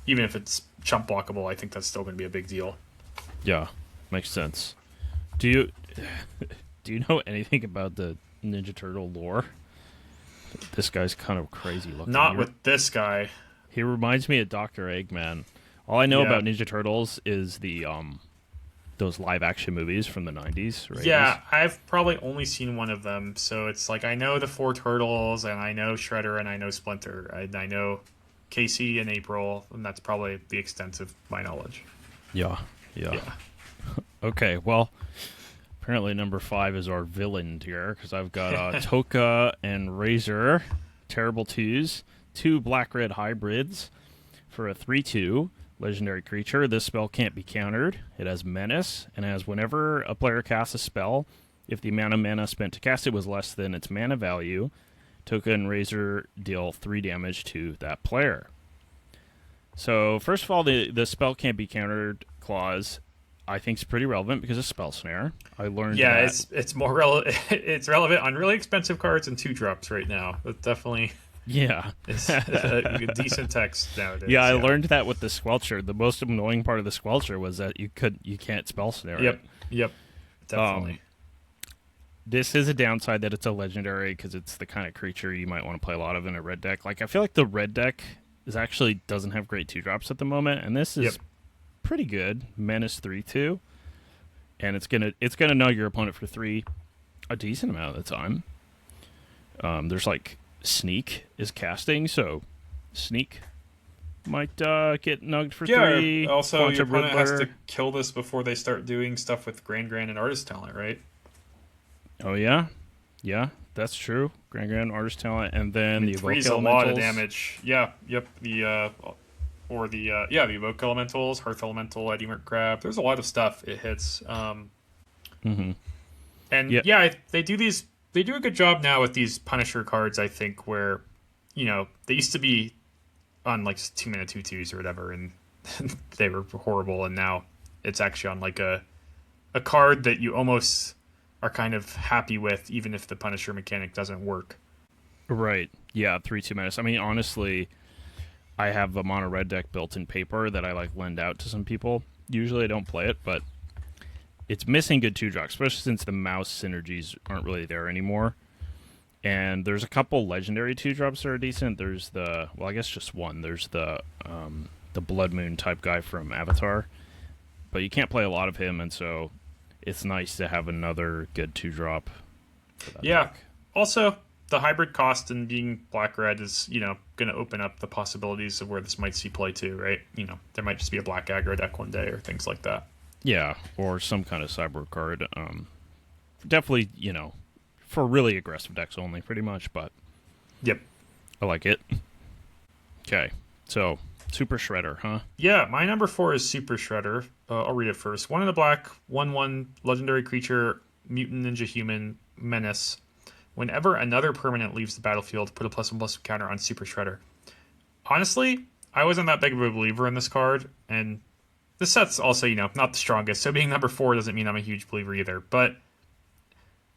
even if it's chump blockable, I think that's still going to be a big deal. Yeah, makes sense. Do you know anything about the Ninja Turtle lore? This guy's kind of crazy looking. Not with this guy. He reminds me of Dr. Eggman. All I know about Ninja Turtles is the those live action movies from the 90s, right? Yeah, I've probably only seen one of them. So it's like I know the 4 turtles, and I know Shredder, and I know Splinter. I know Casey and April, and that's probably the extent of my knowledge. Yeah. Okay, well, apparently number 5 is our villain here, because I've got Toka and Razor, terrible 2s, 2 black-red hybrids for a 3/2 legendary creature. This spell can't be countered. It has Menace, and as whenever a player casts a spell, if the amount of mana spent to cast it was less than its mana value, Toka and Razor deal 3 damage to that player. So, first of all, the spell can't be countered clause I think is pretty relevant because of Spell Snare. I learned it's more relevant. It's relevant on really expensive cards and 2-drops right now. That's definitely Yeah. It's decent text nowadays. Yeah, I Yeah. learned that with the squelcher. The most annoying part of the squelcher was that you can't spell snare it. Yep. Yep. Um, Definitely. this is a downside that it's a legendary because it's the kind of creature you might want to play a lot of in a red deck. Like I feel like the red deck is actually doesn't have great 2 drops at the moment, and this Yep. is pretty good. Menace 3/2, and it's gonna know your opponent for 3 a decent amount of the time. There's like sneak is casting, so sneak might get nugged for Yeah. 3. Also, your Quantum opponent has Riddler. to kill this before they start doing stuff with Grand and Artist Talent, right? Oh yeah, yeah, that's true. Grand Artist Talent, and I then mean, the three Evoke is a lot of Elementals. damage. Yeah. Yep. The Evoke Elementals, Hearth Elemental, Eddie Crab. There's a lot of stuff it hits. Mm-hmm. And Yeah, yeah, they do these. They do a good job now with these Punisher cards. I think where, they used to be on like 2 mana 2/2s or whatever, and they were horrible. And now it's actually on like a card that you almost are kind of happy with, even if the Punisher mechanic doesn't work. right. Yeah, 3/2 Menace. I mean, honestly, I have a mono red deck built in paper that I like lend out to some people. Usually, I don't play it, but it's missing good 2 drops, especially since the mouse synergies aren't really there anymore. And there's a couple legendary 2 drops that are decent. There's I guess just one. There's the Blood Moon type guy from Avatar, but you can't play a lot of him, and so it's nice to have another good 2 drop for that Yeah. deck. Also, the hybrid cost and being black red is going to open up the possibilities of where this might see play too, right? There might just be a black aggro deck one day or things like that. Yeah, or some kind of cyber card. Definitely, for really aggressive decks only, pretty much, but Yep. I like it. Okay, so Super Shredder, huh? Yeah, my number 4 is Super Shredder. I'll read it first. 1 in the black, 1/1 legendary creature, mutant ninja human menace. Whenever another permanent leaves the battlefield, put a +1/+1 counter on Super Shredder. Honestly, I wasn't that big of a believer in this card, and this set's also, not the strongest. So being number 4 doesn't mean I'm a huge believer either. But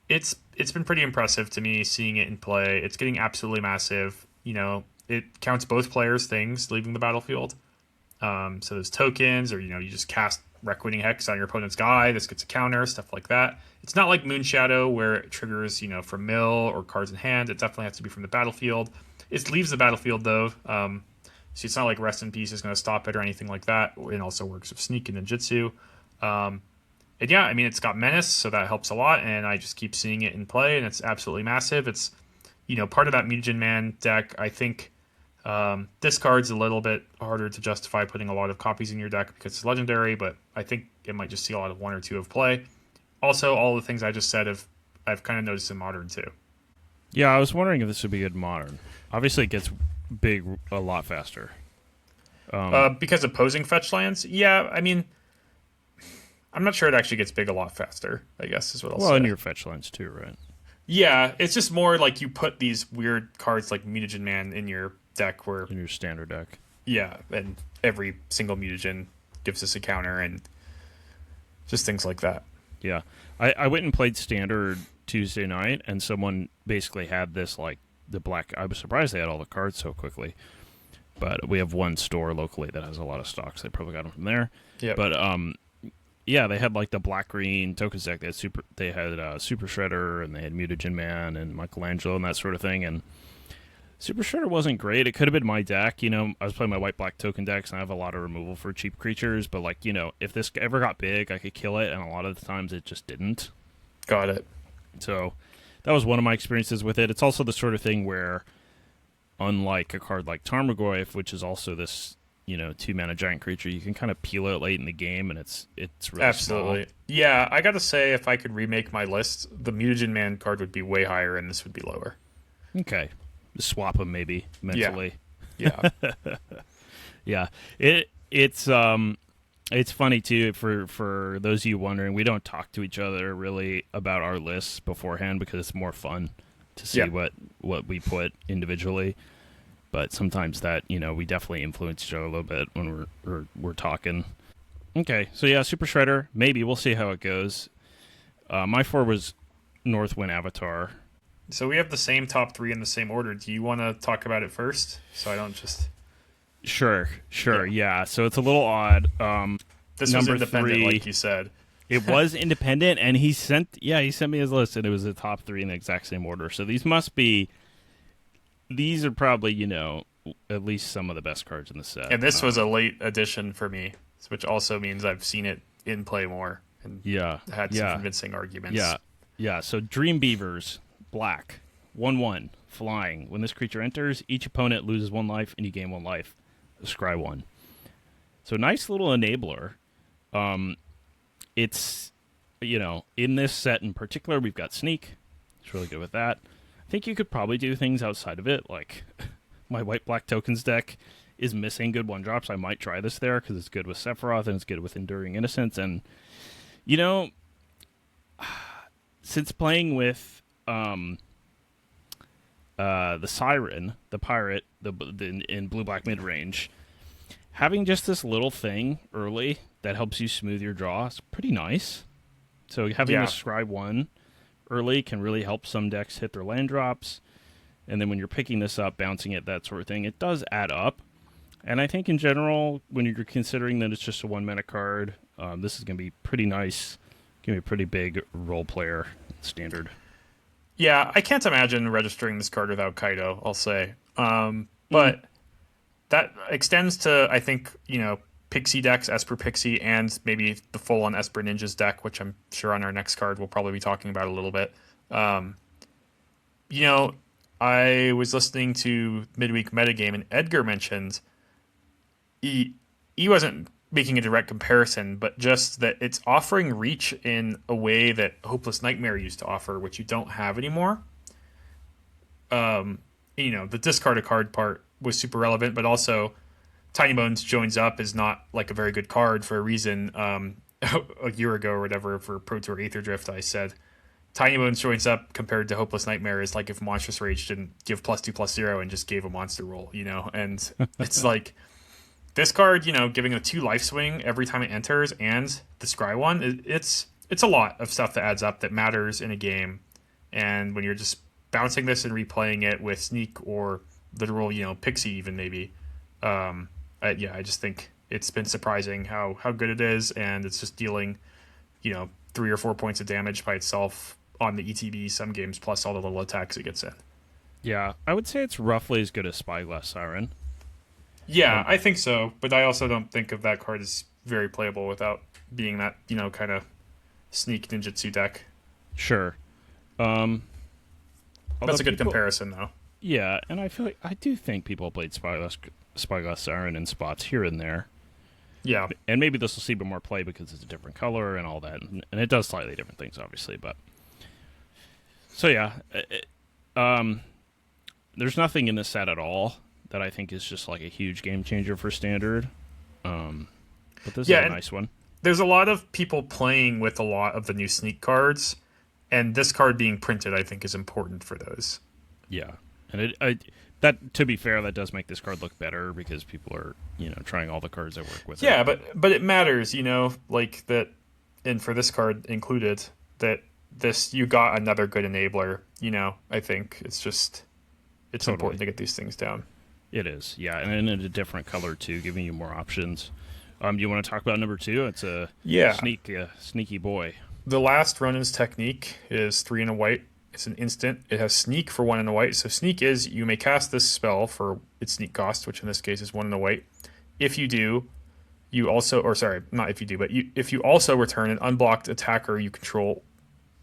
it's been pretty impressive to me seeing it in play. It's getting absolutely massive. It counts both players' things leaving the battlefield. So those tokens, or you just cast Reckoning Hex on your opponent's guy. This gets a counter, stuff like that. It's not like Moonshadow where it triggers, from mill or cards in hand. It definitely has to be from the battlefield. It leaves the battlefield though, so it's not like Rest in Peace is going to stop it or anything like that. It also works with Sneak and Ninjutsu. And yeah, I mean, it's got Menace, so that helps a lot, and I just keep seeing it in play, and it's absolutely massive. It's, part of that Mutagen Man deck. I think this card's a little bit harder to justify putting a lot of copies in your deck because it's legendary, but I think it might just see a lot of 1 or 2 of play. Also, all the things I just said I've kind of noticed in Modern too. Yeah, I was wondering if this would be good in Modern. Obviously, it gets big a lot faster. Because opposing fetch lands, yeah, I mean, I'm not sure it actually gets big a lot faster, I guess is what I'll say. Well, and your fetch lines too, right? Yeah, it's just more like you put these weird cards like Mutagen Man in your deck where, In your standard deck. yeah, and every single Mutagen gives us a counter and just things like that. Yeah. I went and played standard Tuesday night, and someone basically had this, like, the black... I was surprised they had all the cards so quickly. But we have one store locally that has a lot of stocks. They probably got them from there. Yeah. But, yeah, they had, like, the black-green tokens deck. They had Super Shredder, and they had Mutagen Man, and Michelangelo, and that sort of thing, and Super Shredder wasn't great. It could have been my deck. I was playing my white-black token decks, and I have a lot of removal for cheap creatures. But, like, if this ever got big, I could kill it, and a lot of the times it just didn't. Got it. So that was one of my experiences with it. It's also the sort of thing where, unlike a card like Tarmogoyf, which is also this, 2-mana giant creature, you can kind of peel it late in the game, and it's really Absolutely. small. Yeah, I got to say, if I could remake my list, the Mutagen Man card would be way higher, and this would be lower. Okay. Swap them maybe mentally. Yeah. Yeah. It's funny too for those of you wondering, we don't talk to each other really about our lists beforehand because it's more fun to see Yeah. what we put individually. But sometimes that, we definitely influence each other a little bit when we're talking. Okay, so yeah, Super Shredder, maybe. We'll see how it goes. My 4 was Northwind Avatar. So we have the same top three in the same order. Do you want to talk about it first, so I don't just? Sure, Yeah, yeah. So it's a little odd. this was Number independent, like three, you said. it was independent, and he sent me his list, and it was the top three in the exact same order. So these are probably at least some of the best cards in the set. And this was a late addition for me, which also means I've seen it in play more and Yeah, had some yeah, convincing arguments. yeah, yeah. So Dream Beavers, black, 1/1, flying. When this creature enters, each opponent loses 1 life, and you gain 1 life. Scry 1. So nice little enabler. It's in this set in particular, we've got sneak. It's really good with that. I think you could probably do things outside of it, like my white black tokens deck is missing good 1 drops. I might try this there because it's good with Sephiroth and it's good with Enduring Innocence. And you know, since playing with the Siren, the pirate, in blue black mid range, having just this little thing early that helps you smooth your draw is pretty nice. So having the Yeah, Scry 1 early can really help some decks hit their land drops. And then when you're picking this up, bouncing it, that sort of thing, it does add up. And I think in general, when you're considering that it's just a 1 mana card, this is going to be pretty nice. Going to be a pretty big role player standard. yeah. I can't imagine registering this card without Kaido. I'll say, but that extends to I think Pixie decks, Esper Pixie, and maybe the full-on Esper Ninjas deck, which I'm sure on our next card we'll probably be talking about a little bit. Um, you know, I was listening to Midweek Metagame, and Edgar mentioned he wasn't making a direct comparison, but just that it's offering reach in a way that Hopeless Nightmare used to offer, which you don't have anymore. The discard a card part was super relevant, but also Tiny Bones joins up is not like a very good card for a reason. A year ago or whatever for Pro Tour Aether Drift, I said Tiny Bones joins up compared to Hopeless Nightmare is like if Monstrous Rage didn't give +2/+0 and just gave a monster roll, and it's like this card, giving a 2 life swing every time it enters and the Scry one, it's a lot of stuff that adds up that matters in a game. And when you're just bouncing this and replaying it with Sneak or literal, Pixie even maybe, I just think it's been surprising how good it is, and it's just dealing, 3 or 4 points of damage by itself on the ETB some games, plus all the little attacks it gets in. Yeah, I would say it's roughly as good as Spyglass Siren. Yeah, Um, I think so, but I also don't think of that card as very playable without being that, kind of sneak ninjutsu deck. sure. Um, Although That's a good people, comparison, though. yeah, and I feel like I do think people played Spyglass Siren in spots here and there, Yeah. and maybe this will see more play because it's a different color and all that, and it does slightly different things, obviously. But so yeah, there's nothing in this set at all that I think is just like a huge game changer for standard. But this is Yeah, a and nice one. there's a lot of people playing with a lot of the new sneak cards, and this card being printed, I think, is important for those. Yeah, and that to be fair, that does make this card look better because people are trying all the cards that work with it. Yeah, but it matters, like that, and for this card included, that this you got another good enabler. I think it's Totally, important to get these things down. it is. Yeah, and in a different color too, giving you more options. Do you want to talk about number two? It's a Yeah, sneaky boy. the last Ronin's technique is 3 and a white. It's an instant. It has sneak for 1 and a white. So sneak is you may cast this spell for its sneak cost, which in this case is 1 and a white. If you do, you also, or sorry, not if you do, but if you also return an unblocked attacker you control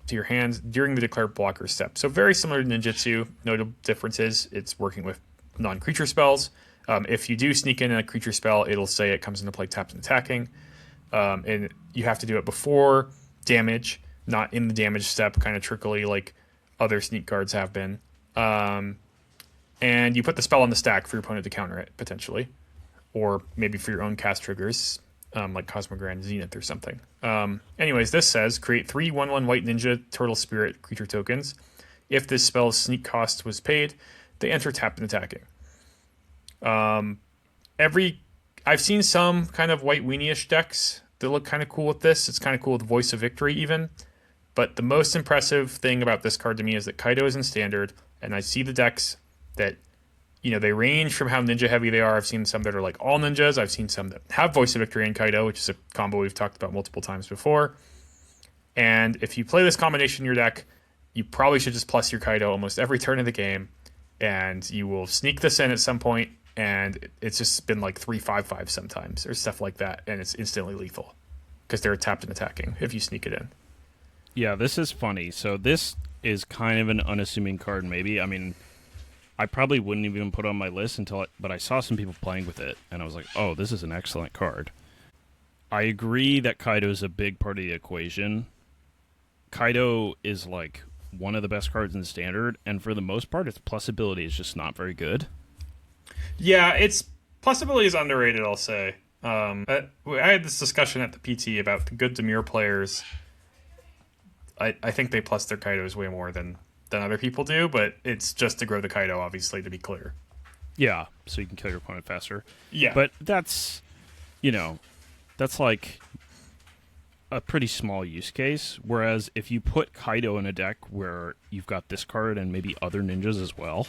to your hands during the declared blocker step. So very similar to ninjutsu. Notable difference is it's working with non-creature spells. If you do sneak in a creature spell, it'll say it comes into play tapped and attacking. And you have to do it before damage, not in the damage step, kind of trickily like other sneak cards have been. And you put the spell on the stack for your opponent to counter it, potentially. Or maybe for your own cast triggers, like Cosmogrand Zenith or something. Anyways, this says create 3 1/1 white ninja turtle spirit creature tokens. If this spell's sneak cost was paid, they enter tapped and attacking. I've seen some kind of white weenie-ish decks that look kind of cool with this. It's kind of cool with Voice of Victory even. But the most impressive thing about this card to me is that Kaido is in standard, and I see the decks that they range from how ninja heavy they are. I've seen some that are like all ninjas. I've seen some that have Voice of Victory and Kaido, which is a combo we've talked about multiple times before. And if you play this combination in your deck, you probably should just plus your Kaido almost every turn of the game, and you will sneak this in at some point, and it's just been like 3/5/5 sometimes or stuff like that, and it's instantly lethal because they're tapped and attacking if you sneak it in. Yeah, this is funny. So this is kind of an unassuming card, maybe. I mean, I probably wouldn't even put it on my list but I saw some people playing with it, and I was like, oh, this is an excellent card. I agree that Kaido is a big part of the equation. Kaido is like one of the best cards in Standard, and for the most part, its plus ability is just not very good. Yeah, its plus ability is underrated, I'll say. I had this discussion at the PT about the good Dimir players. I think they plus their Kaidos way more than other people do, but it's just to grow the Kaido, obviously, to be clear. Yeah, so you can kill your opponent faster. Yeah. But that's like a pretty small use case, whereas if you put Kaido in a deck where you've got this card and maybe other ninjas as well,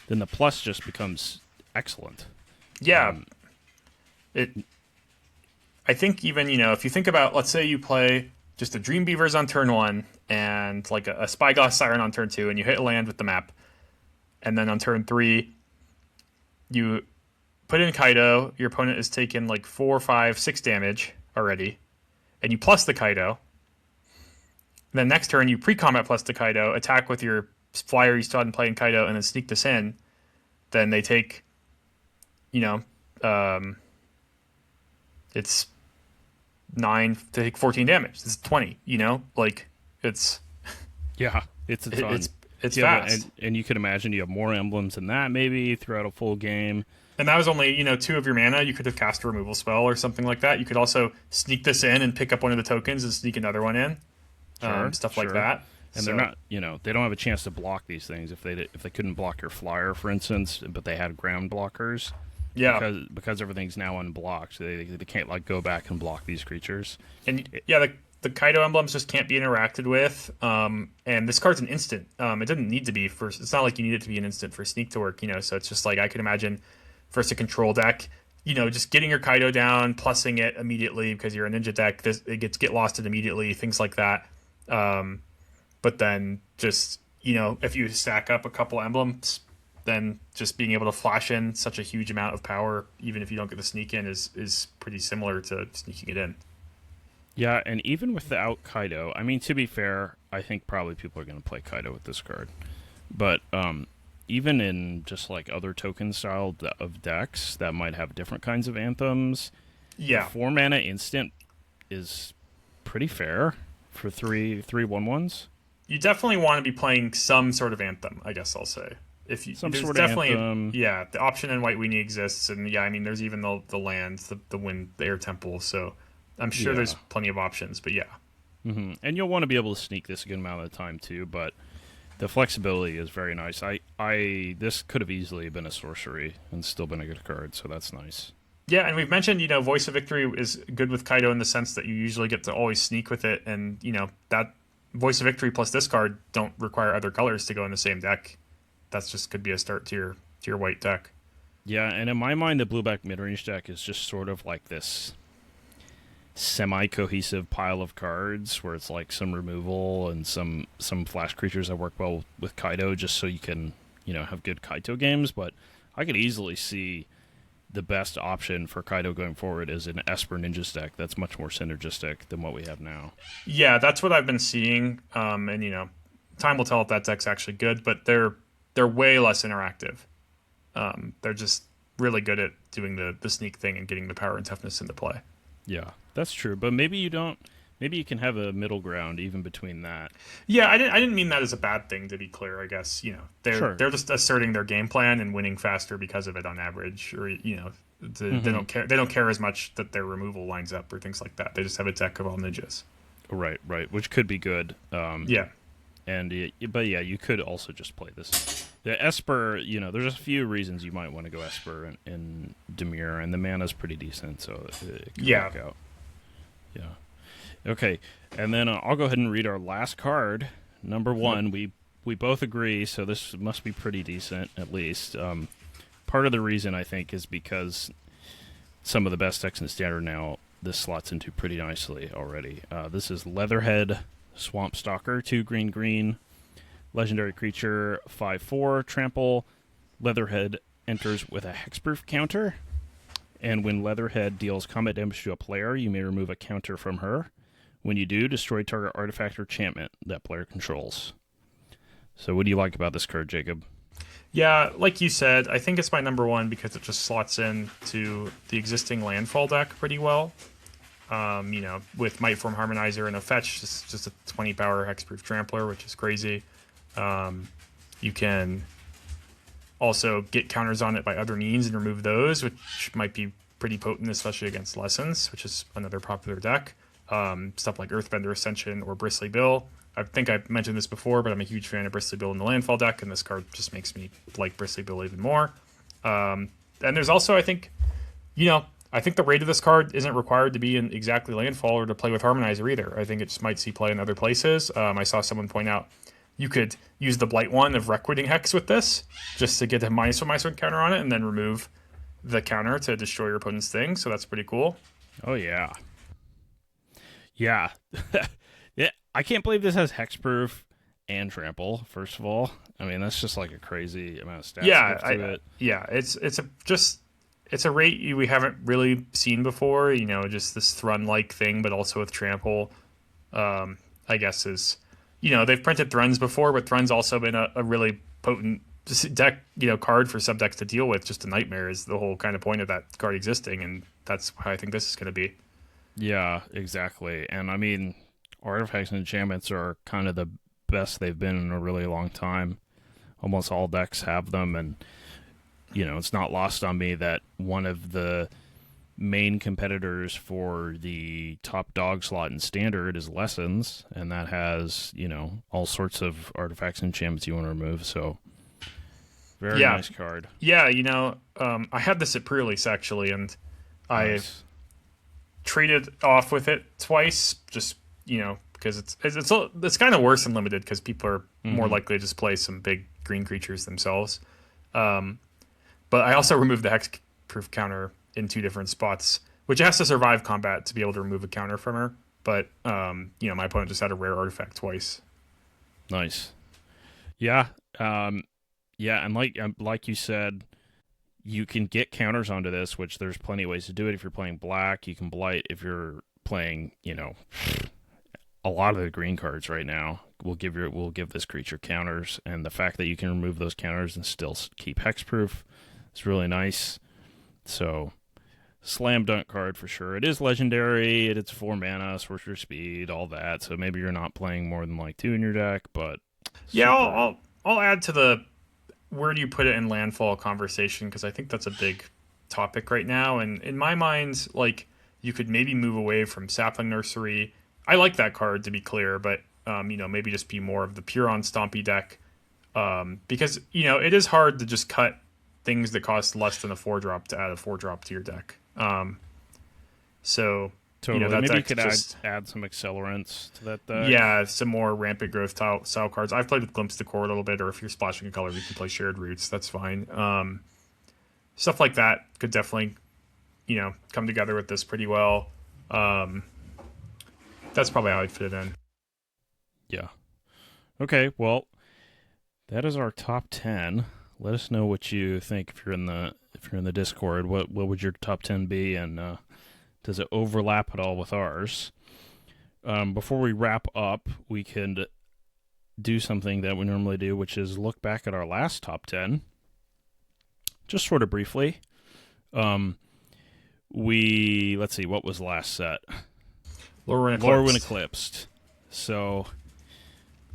then the plus just becomes excellent. Yeah. I think even, if you think about, let's say you play just a Dream Beavers on turn 1 and like a Spyglass Siren on turn 2, and you hit a land with the map, and then on turn 3 you put in Kaido, your opponent has taken like 4, 5, 6 damage already, and you plus the Kaido. And then next turn you pre-combat plus the Kaido, attack with your flyer you still hadn't played in Kaido, and then sneak this in. Then they take, it's 9 to take 14 damage. It's 20. It's Yeah, it's a ton. It's fast. And you could imagine you have more emblems than that maybe throughout a full game. And that was only, 2 of your mana. You could have cast a removal spell or something like that. You could also sneak this in and pick up one of the tokens and sneak another one in. Stuff like that. And they're not, they don't have a chance to block these things if they couldn't block your flyer, for instance, but they had ground blockers. Yeah. Because everything's now unblocked, so they can't like go back and block these creatures. And the Kaido emblems just can't be interacted with. And this card's an instant. It doesn't need to be it's not like you need it to be an instant for Sneak to work, so it's just like I can imagine versus a control deck, just getting your Kaido down, plussing it immediately because you're a ninja deck, it gets get lost immediately, things like that. But then just, if you stack up a couple emblems, then just being able to flash in such a huge amount of power, even if you don't get the sneak in, is pretty similar to sneaking it in. Yeah, and even without Kaido, I mean, to be fair, I think probably people are going to play Kaido with this card. But even in just like other token style of decks that might have different kinds of anthems, 4 mana instant is pretty fair for 3/1/1s. You definitely want to be playing some sort of anthem, I guess I'll say. If you, some there's sort definitely of anthem. The option in White Weenie exists, and there's even the lands, the wind, the air temple, so I'm sure there's plenty of options, but Mm-hmm. And you'll want to be able to sneak this a good amount of the time too, but the flexibility is very nice. This could have easily been a sorcery and still been a good card, so that's nice. Yeah, and we've mentioned, Voice of Victory is good with Kaido in the sense that you usually get to always sneak with it, and, that Voice of Victory plus this card don't require other colors to go in the same deck. That's just could be a start to your white deck. Yeah, and in my mind, the blue-black midrange deck is just sort of like this semi-cohesive pile of cards where it's like some removal and some flash creatures that work well with Kaido just so you can, have good Kaito games, but I could easily see the best option for Kaido going forward is an Esper Ninjas deck that's much more synergistic than what we have now. Yeah, that's what I've been seeing, and time will tell if that deck's actually good, but they're way less interactive. They're just really good at doing the sneak thing and getting the power and toughness into play. Yeah, that's true, but maybe you don't. Maybe you can have a middle ground even between that. Yeah, I didn't mean that as a bad thing, to be clear. I guess they're just asserting their game plan and winning faster because of it on average, or they don't care. They don't care as much that their removal lines up or things like that. They just have a deck of all ninjas. Right, which could be good. Yeah, but you could also just play this. The Esper, there's a few reasons you might want to go Esper in Dimir, and the mana's pretty decent, so it could work out. Yeah. Okay, and then I'll go ahead and read our last card. Number Yep. one, we both agree, so this must be pretty decent at least. Part of the reason I think is because some of the best decks in Standard now this slots into pretty nicely already. This is Leatherhead Swamp Stalker, 2 green, legendary creature, 5/4 trample. Leatherhead enters with a hexproof counter, and when Leatherhead deals combat damage to a player, you may remove a counter from her. When you do, destroy target artifact or enchantment that player controls. So, what do you like about this card, Jacob? Yeah, like you said, I think it's my number one because it just slots in to the existing landfall deck pretty well. With Mightform Harmonizer and a fetch, just a 20 power hexproof trampler, which is crazy. You can also get counters on it by other means and remove those, which might be pretty potent, especially against Lessons, which is another popular deck. Stuff like Earthbender Ascension or Bristly Bill. I think I've mentioned this before, but I'm a huge fan of Bristly Bill in the landfall deck, and this card just makes me like Bristly Bill even more. And there's also, I think the rate of this card isn't required to be in exactly landfall or to play with Harmonizer either. I think it just might see play in other places. I saw someone point out you could use the Blight one of Requiting Hex with this, just to get a -1/-1 counter on it, and then remove the counter to destroy your opponent's thing. So that's pretty cool. Oh, yeah. Yeah. Yeah. I can't believe this has hexproof and trample, first of all. I mean, that's just like a crazy amount of stats Yeah, to it. it's a rate we haven't really seen before. Just this Thrun like thing, but also with trample. I guess is they've printed Thruns before, but Thrun's also been a really potent deck card for sub decks to deal with. Just a nightmare is the whole kind of point of that card existing, and that's how I think this is going to be. Yeah, exactly. And I mean, artifacts and enchantments are kind of the best they've been in a really long time. Almost all decks have them, and it's not lost on me that one of the main competitors for the top dog slot in Standard is Lessons, and that has all sorts of artifacts and enchantments you want to remove. So very Yeah, nice card. yeah. I had this at pre-release actually, and I Nice. traded off with it twice, just because it's kind of worse than limited because people are more likely to just play some big green creatures themselves. But I also removed the hex proof counter in 2 different spots, which has to survive combat to be able to remove a counter from her. But my opponent just had a rare artifact twice. Nice. Yeah. Yeah, and like you said, you can get counters onto this, which there's plenty of ways to do it. If you're playing black, you can blight. If you're playing, a lot of the green cards right now will give this creature counters, and the fact that you can remove those counters and still keep hexproof is really nice. So, slam dunk card for sure. It is legendary. It's 4 mana, sorcerer speed, all that. So maybe you're not playing more than like 2 in your deck, but Yeah, super. I'll add to the where do you put it in landfall conversation because I think that's a big topic right now. And in my mind, like you could maybe move away from Sapling Nursery. I like that card to be clear, but maybe just be more of the pure on Stompy deck because it is hard to just cut things that cost less than a 4-drop to add a 4-drop to your deck. So Totally. that Maybe you deck could just add some accelerants to that deck. yeah, some more rampant growth style cards. I've played with Glimpse the Core a little bit, or if you're splashing a color, you can play Shared Roots. That's fine. Stuff like that could definitely, come together with this pretty well. That's probably how I'd fit it in. Yeah. Okay. Well, that is our top 10. Let us know what you think if you're in the Discord. What would your top 10 be, and does it overlap at all with ours? Before we wrap up, we can do something that we normally do, which is look back at our last top 10, just sort of briefly. Let's see, what was the last set? Lorwyn Eclipsed. So,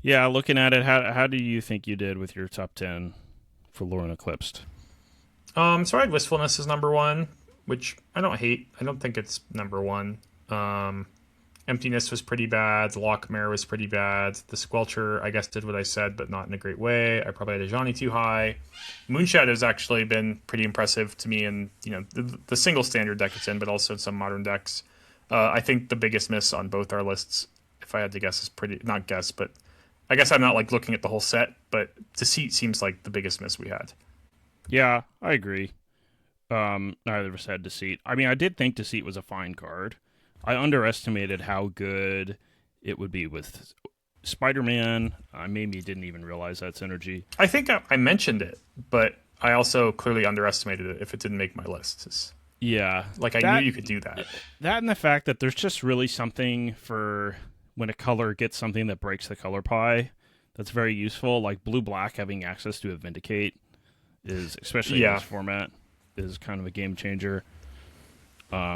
yeah, looking at it, how do you think you did with your top 10 for Lorwyn Eclipsed? So I had Wistfulness as number one, which I don't hate. I don't think it's number one. Emptiness was pretty bad. Lockmare was pretty bad. The Squelcher, I guess, did what I said, but not in a great way. I probably had Ajani too high. Moonshadow's actually been pretty impressive to me in the single standard deck it's in, but also in some modern decks. I think the biggest miss on both our lists, if I had to guess, is pretty not guess, but I guess I'm not like looking at the whole set, but Deceit seems like the biggest miss we had. Yeah, I agree. Neither of us had Deceit. I mean, I did think Deceit was a fine card. I underestimated how good it would be with Spider-Man. I maybe didn't even realize that synergy. I think I mentioned it, but I also clearly underestimated it if it didn't make my list. Yeah, Like I knew that you could do that. that and the fact that there's just really something for when a color gets something that breaks the color pie that's very useful. Like blue black having access to a Vindicate is, especially in Yeah, this format, is kind of a game changer.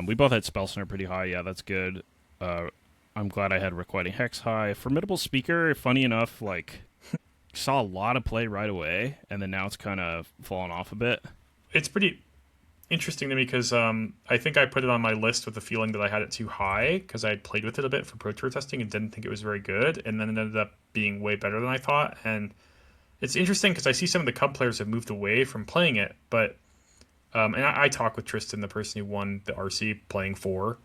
We both had Spell Snare pretty high. Yeah, that's good. Uh, I'm glad I had Requiting Hex high. Formidable Speaker, funny enough, like saw a lot of play right away, and then now it's kind of fallen off a bit. it's pretty interesting to me because I think I put it on my list with the feeling that I had it too high because I had played with it a bit for Pro Tour testing and didn't think it was very good, and then it ended up being way better than I thought. And it's interesting because I see some of the Cub players have moved away from playing it, but and I talk with Tristan, the person who won the RC, playing four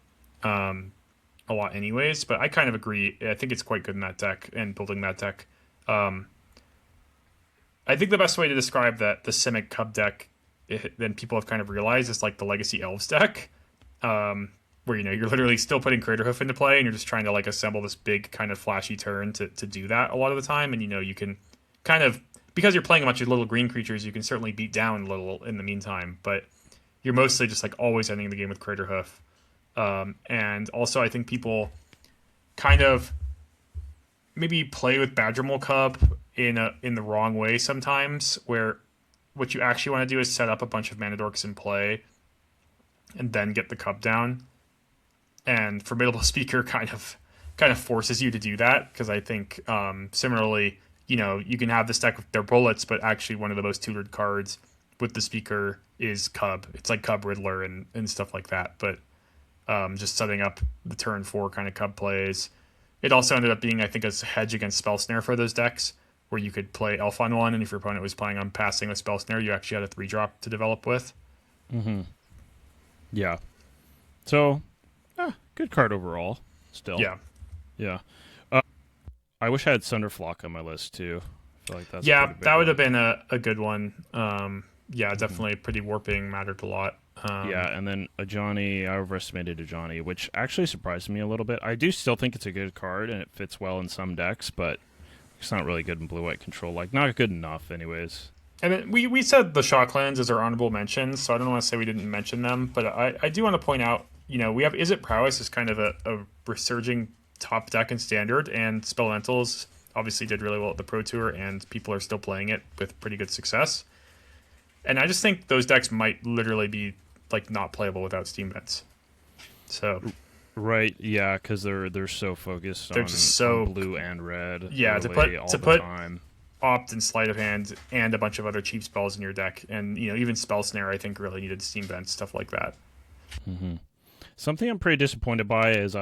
a lot, anyways. But I kind of agree. I think it's quite good in that deck and building that deck. Um, I think the best way to describe that the Simic Cub deck, then people have kind of realized, is like the Legacy Elves deck, where you're literally still putting Craterhoof into play, and you're just trying to like assemble this big kind of flashy turn to do that a lot of the time, and you can kind of because you're playing a bunch of little green creatures, you can certainly beat down a little in the meantime, but you're mostly just like always ending the game with Craterhoof. And also, I think people kind of maybe play with Badgermole Cub in the wrong way sometimes, where what you actually want to do is set up a bunch of Mana Dorks in play and then get the Cub down. And Formidable Speaker kind of forces you to do that because I think similarly, you can have this deck with their bullets, but actually one of the most tutored cards with the Speaker is Cub. It's like Cub Riddler and stuff like that. But just setting up the turn 4 kind of Cub plays. It also ended up being, I think, a hedge against Spell Snare for those decks, where you could play Elf on one, and if your opponent was planning on passing with Spell Snare, you actually had a 3-drop to develop with. Mm-hmm. Yeah. So, good card overall. Still. Yeah. Yeah. I wish I had Sunderflock on my list too. I feel like that's that would have been a good one. Yeah, definitely. Pretty warping mattered a lot. Yeah, and then Ajani, I overestimated Ajani, which actually surprised me a little bit. I do still think it's a good card, and it fits well in some decks, but it's not really good in blue-white control. Like, not good enough, anyways. And then we said the Shocklands as our honorable mentions, so I don't want to say we didn't mention them, but I do want to point out, we have Is It Prowess is kind of a resurging top deck in Standard, and Spellmentals obviously did really well at the Pro Tour, and people are still playing it with pretty good success. And I just think those decks might literally be like not playable without Steam Vents. So right, yeah, because they're so focused they're just so on blue and red. Yeah, really, to put time. Opt and Sleight of Hand and a bunch of other cheap spells in your deck, and even Spell Snare I think really needed Steam Vents, stuff like that. Mm-hmm. Something I'm pretty disappointed by is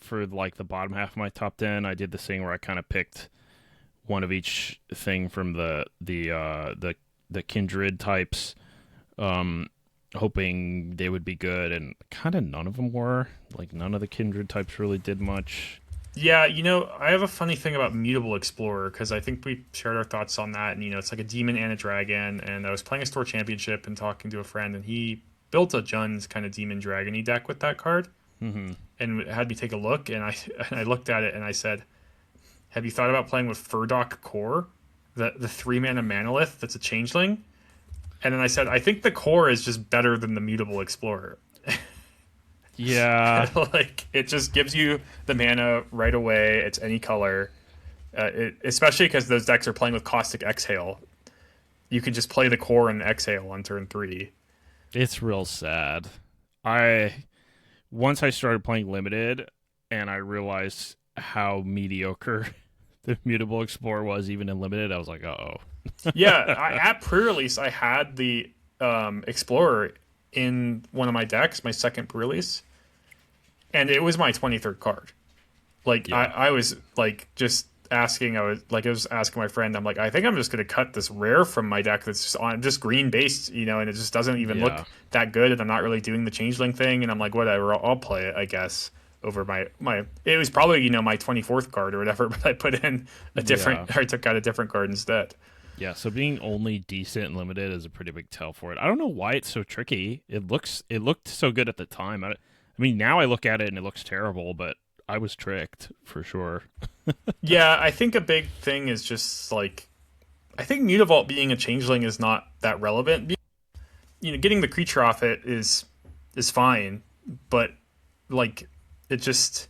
for like the bottom half of my top 10, I did this thing where I kind of picked one of each thing from the kindred types, hoping they would be good, and kind of none of them were. Like, none of the kindred types really did much. Yeah, I have a funny thing about Mutable Explorer, because I think we shared our thoughts on that, and it's like a demon and a dragon, and I was playing a store championship and talking to a friend, and he built a Junn's kind of demon dragon-y deck with that card, and had me take a look, and I looked at it, and I said, have you thought about playing with Furdock Core, the 3-mana Manalith that's a changeling? And then I said, I think the core is just better than the Mutable Explorer. Yeah. Like, it just gives you the mana right away. It's any color. Especially because those decks are playing with Caustic Exhale. You can just play the core and Exhale on turn 3. It's real sad. Once I started playing Limited, and I realized how mediocre the Mutable Explorer was even in Limited, I was like, uh-oh. Yeah, at pre-release, I had the Explorer in one of my decks, my second pre-release, and it was my 23rd card. Like, yeah. I was like just asking, I was asking my friend, I'm like, I think I'm just going to cut this rare from my deck that's just green based, and it just doesn't even look that good, and I'm not really doing the changeling thing, and I'm like, whatever, I'll play it, I guess. over my. It was probably my 24th card or whatever, but I put in a Yeah. different or I took out a different card instead. Yeah, so being only decent and limited is a pretty big tell for it. I don't know why it's so tricky. It looked so good at the time. I mean, now I look at it and it looks terrible, but I was tricked for sure. Yeah, I think a big thing is just like I think Mutavault being a changeling is not that relevant. Getting the creature off it is fine, but like it just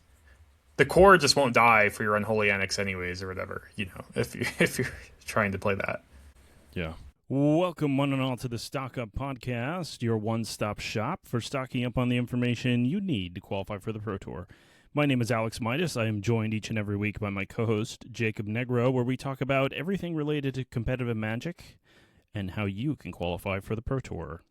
the core just won't die for your unholy annex anyways or whatever. If you if you're trying to play that. Yeah. Welcome, one and all, to the Stock Up Podcast, your one-stop shop for stocking up on the information you need to qualify for the Pro Tour. My name is Alex Midas. I am joined each and every week by my co-host, Jacob Negro, where we talk about everything related to competitive Magic and how you can qualify for the Pro Tour.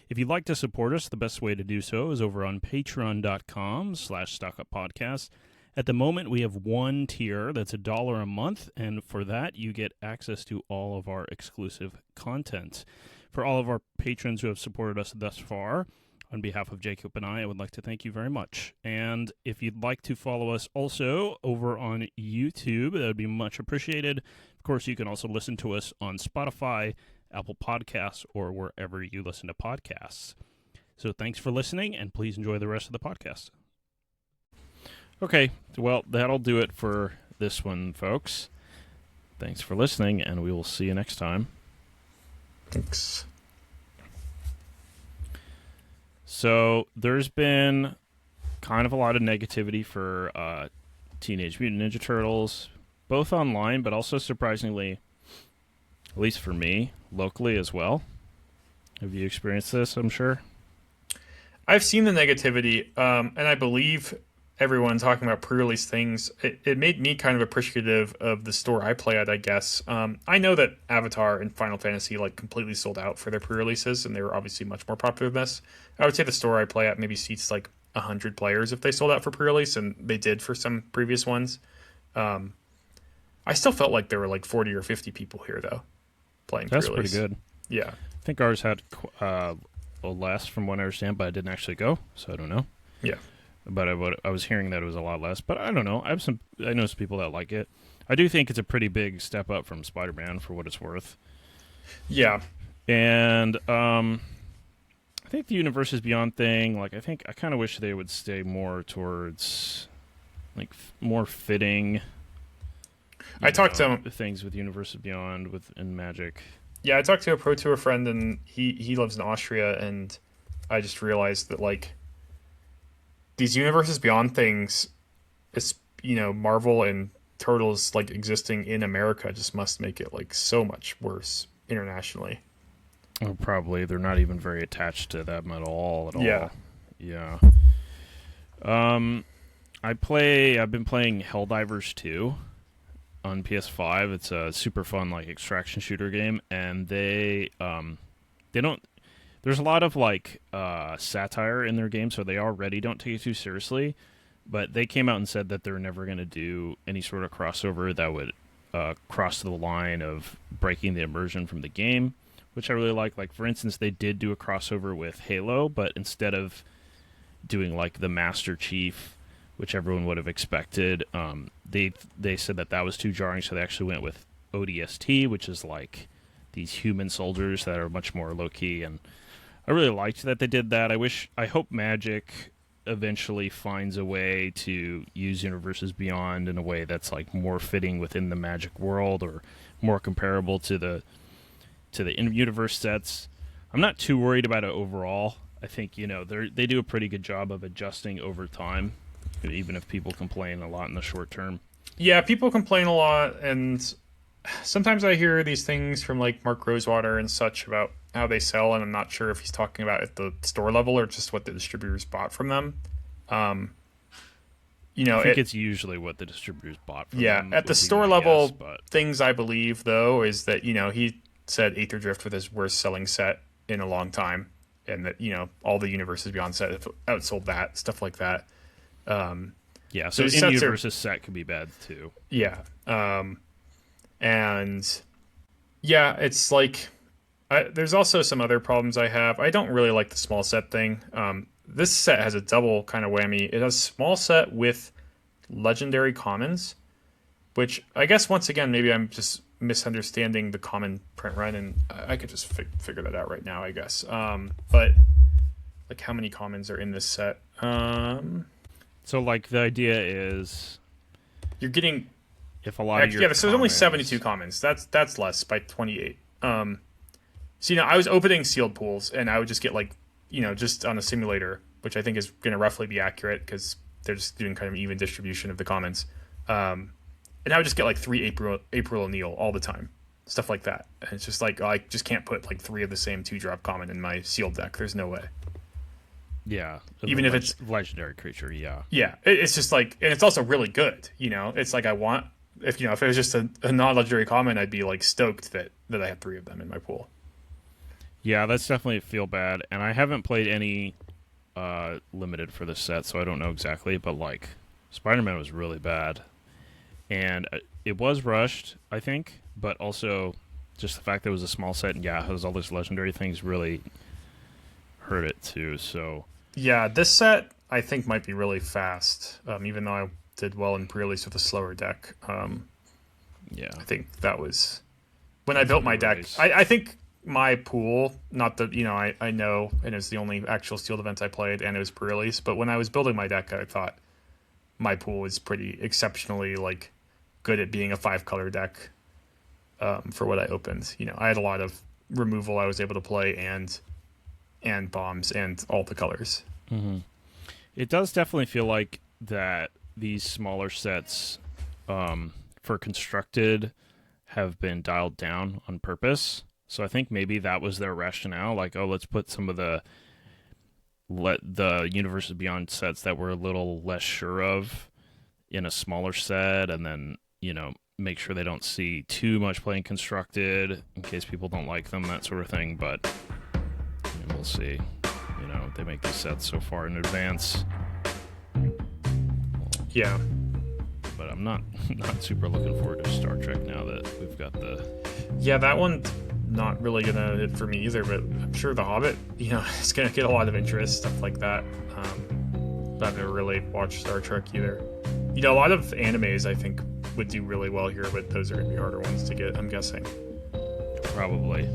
If you'd like to support us, the best way to do so is over on patreon.com/stockuppodcast. At the moment, we have one tier that's $1 a month, and for that, you get access to all of our exclusive content. For all of our patrons who have supported us thus far, on behalf of Jacob and I would like to thank you very much. And if you'd like to follow us also over on YouTube, that would be much appreciated. Of course, you can also listen to us on Spotify, Apple Podcasts, or wherever you listen to podcasts. So thanks for listening, and please enjoy the rest of the podcast. Okay, well, that'll do it for this one, folks. Thanks for listening, and we will see you next time. Thanks. So there's been kind of a lot of negativity for Teenage Mutant Ninja Turtles, both online, but also surprisingly, at least for me, locally as well. Have you experienced this, I'm sure? I've seen the negativity, and I believe everyone talking about pre-release things. It made me kind of appreciative of the store I play at, I guess. I know that Avatar and Final Fantasy completely sold out for their pre-releases, and they were obviously much more popular than this. I would say the store I play at maybe seats 100 players if they sold out for pre-release, and they did for some previous ones. I still felt like there were 40 or 50 people here though playing That's pre-release. pretty good. Yeah. I think ours had less from what I understand, but I didn't actually go, so I don't know. Yeah. But I was hearing that it was a lot less, but I don't know. I know some people that like it. I do think it's a pretty big step up from Spider-Man for what it's worth. Yeah. And I think the Universes Beyond thing, I kind of wish they would stay more towards more fitting. I talked to things with Universes Beyond in Magic. Yeah, I talked to a Pro Tour friend, and he lives in Austria, and I just realized that these Universes Beyond things, it's Marvel and Turtles existing in America just must make it so much worse internationally. Oh, probably they're not even very attached to them at all. Yeah. Yeah. I've been playing Helldivers 2 on PS5. It's a super fun extraction shooter game, and they don't. There's a lot of satire in their game, so they already don't take it too seriously. But they came out and said that they're never going to do any sort of crossover that would cross the line of breaking the immersion from the game, which I really like. For instance, they did do a crossover with Halo, but instead of doing the Master Chief, which everyone would have expected, they said that was too jarring, so they actually went with ODST, which is these human soldiers that are much more low-key, and I really liked that they did that. I hope Magic eventually finds a way to use Universes Beyond in a way that's more fitting within the Magic world or more comparable to the in-universe sets. I'm not too worried about it overall. I think they do a pretty good job of adjusting over time, even if people complain a lot in the short term. Yeah, people complain a lot, and sometimes I hear these things from Mark Rosewater and such about how they sell, and I'm not sure if he's talking about at the store level or just what the distributors bought from them. I think it's usually what the distributors bought from them. Yeah, at the store level, things I believe, though, is that, he said Aether Drift was his worst selling set in a long time, and that, all the Universes Beyond set outsold that, stuff like that. Yeah, so in-universes set could be bad, too. Yeah. And, yeah, it's there's also some other problems I have. I don't really like the small set thing. this set has a double kind of whammy. It has small set with legendary commons, which I guess once again maybe I'm just misunderstanding the common print run, and I could just figure that out right now, I guess. But like, how many commons are in this set? So like the idea is You're getting if a lot of your so there's only commons- 72 commons. That's less by 28. So I was opening sealed pools, and I would just get like just on a simulator, which I think is going to roughly be accurate because they're just doing kind of even distribution of the commons. And I would just get like 3 April O'Neil all the time, stuff like that. And it's just like I just can't put like 3 of the same 2-drop common in my sealed deck. There's no way. Yeah, Even if it's legendary creature, yeah. Yeah, it's just like, and it's also really good. It's like I want if it was just a non-legendary common, I'd be like stoked that I had 3 of them in my pool. Yeah, that's definitely feel bad. And I haven't played any limited for this set, so I don't know exactly. But like, Spider-Man was really bad, and it was rushed, I think. But also, just the fact that it was a small set and it has all those legendary things really hurt it too. So yeah, this set I think might be really fast. Even though I did well in pre-release with a slower deck. Yeah, I think that was when I built my deck. I think my pool, not the I know, and it's the only actual sealed event I played, and it was pre-release. But when I was building my deck, I thought my pool was pretty exceptionally like good at being a 5-color deck for what I opened. I had a lot of removal I was able to play and bombs and all the colors. Mm-hmm. It does definitely feel like that these smaller sets for constructed have been dialed down on purpose. So I think maybe that was their rationale. Like, oh, let's put some of the Universes Beyond sets that we're a little less sure of in a smaller set, and then, make sure they don't see too much playing constructed in case people don't like them, that sort of thing. But we'll see. They make these sets so far in advance. Yeah. But I'm not super looking forward to Star Trek now that we've got the... Yeah, that one's not really gonna hit for me either, but I'm sure The Hobbit, is gonna get a lot of interest, stuff like that. But I've never really watched Star Trek either. A lot of animes I think would do really well here, but those are gonna be harder ones to get, I'm guessing. Probably.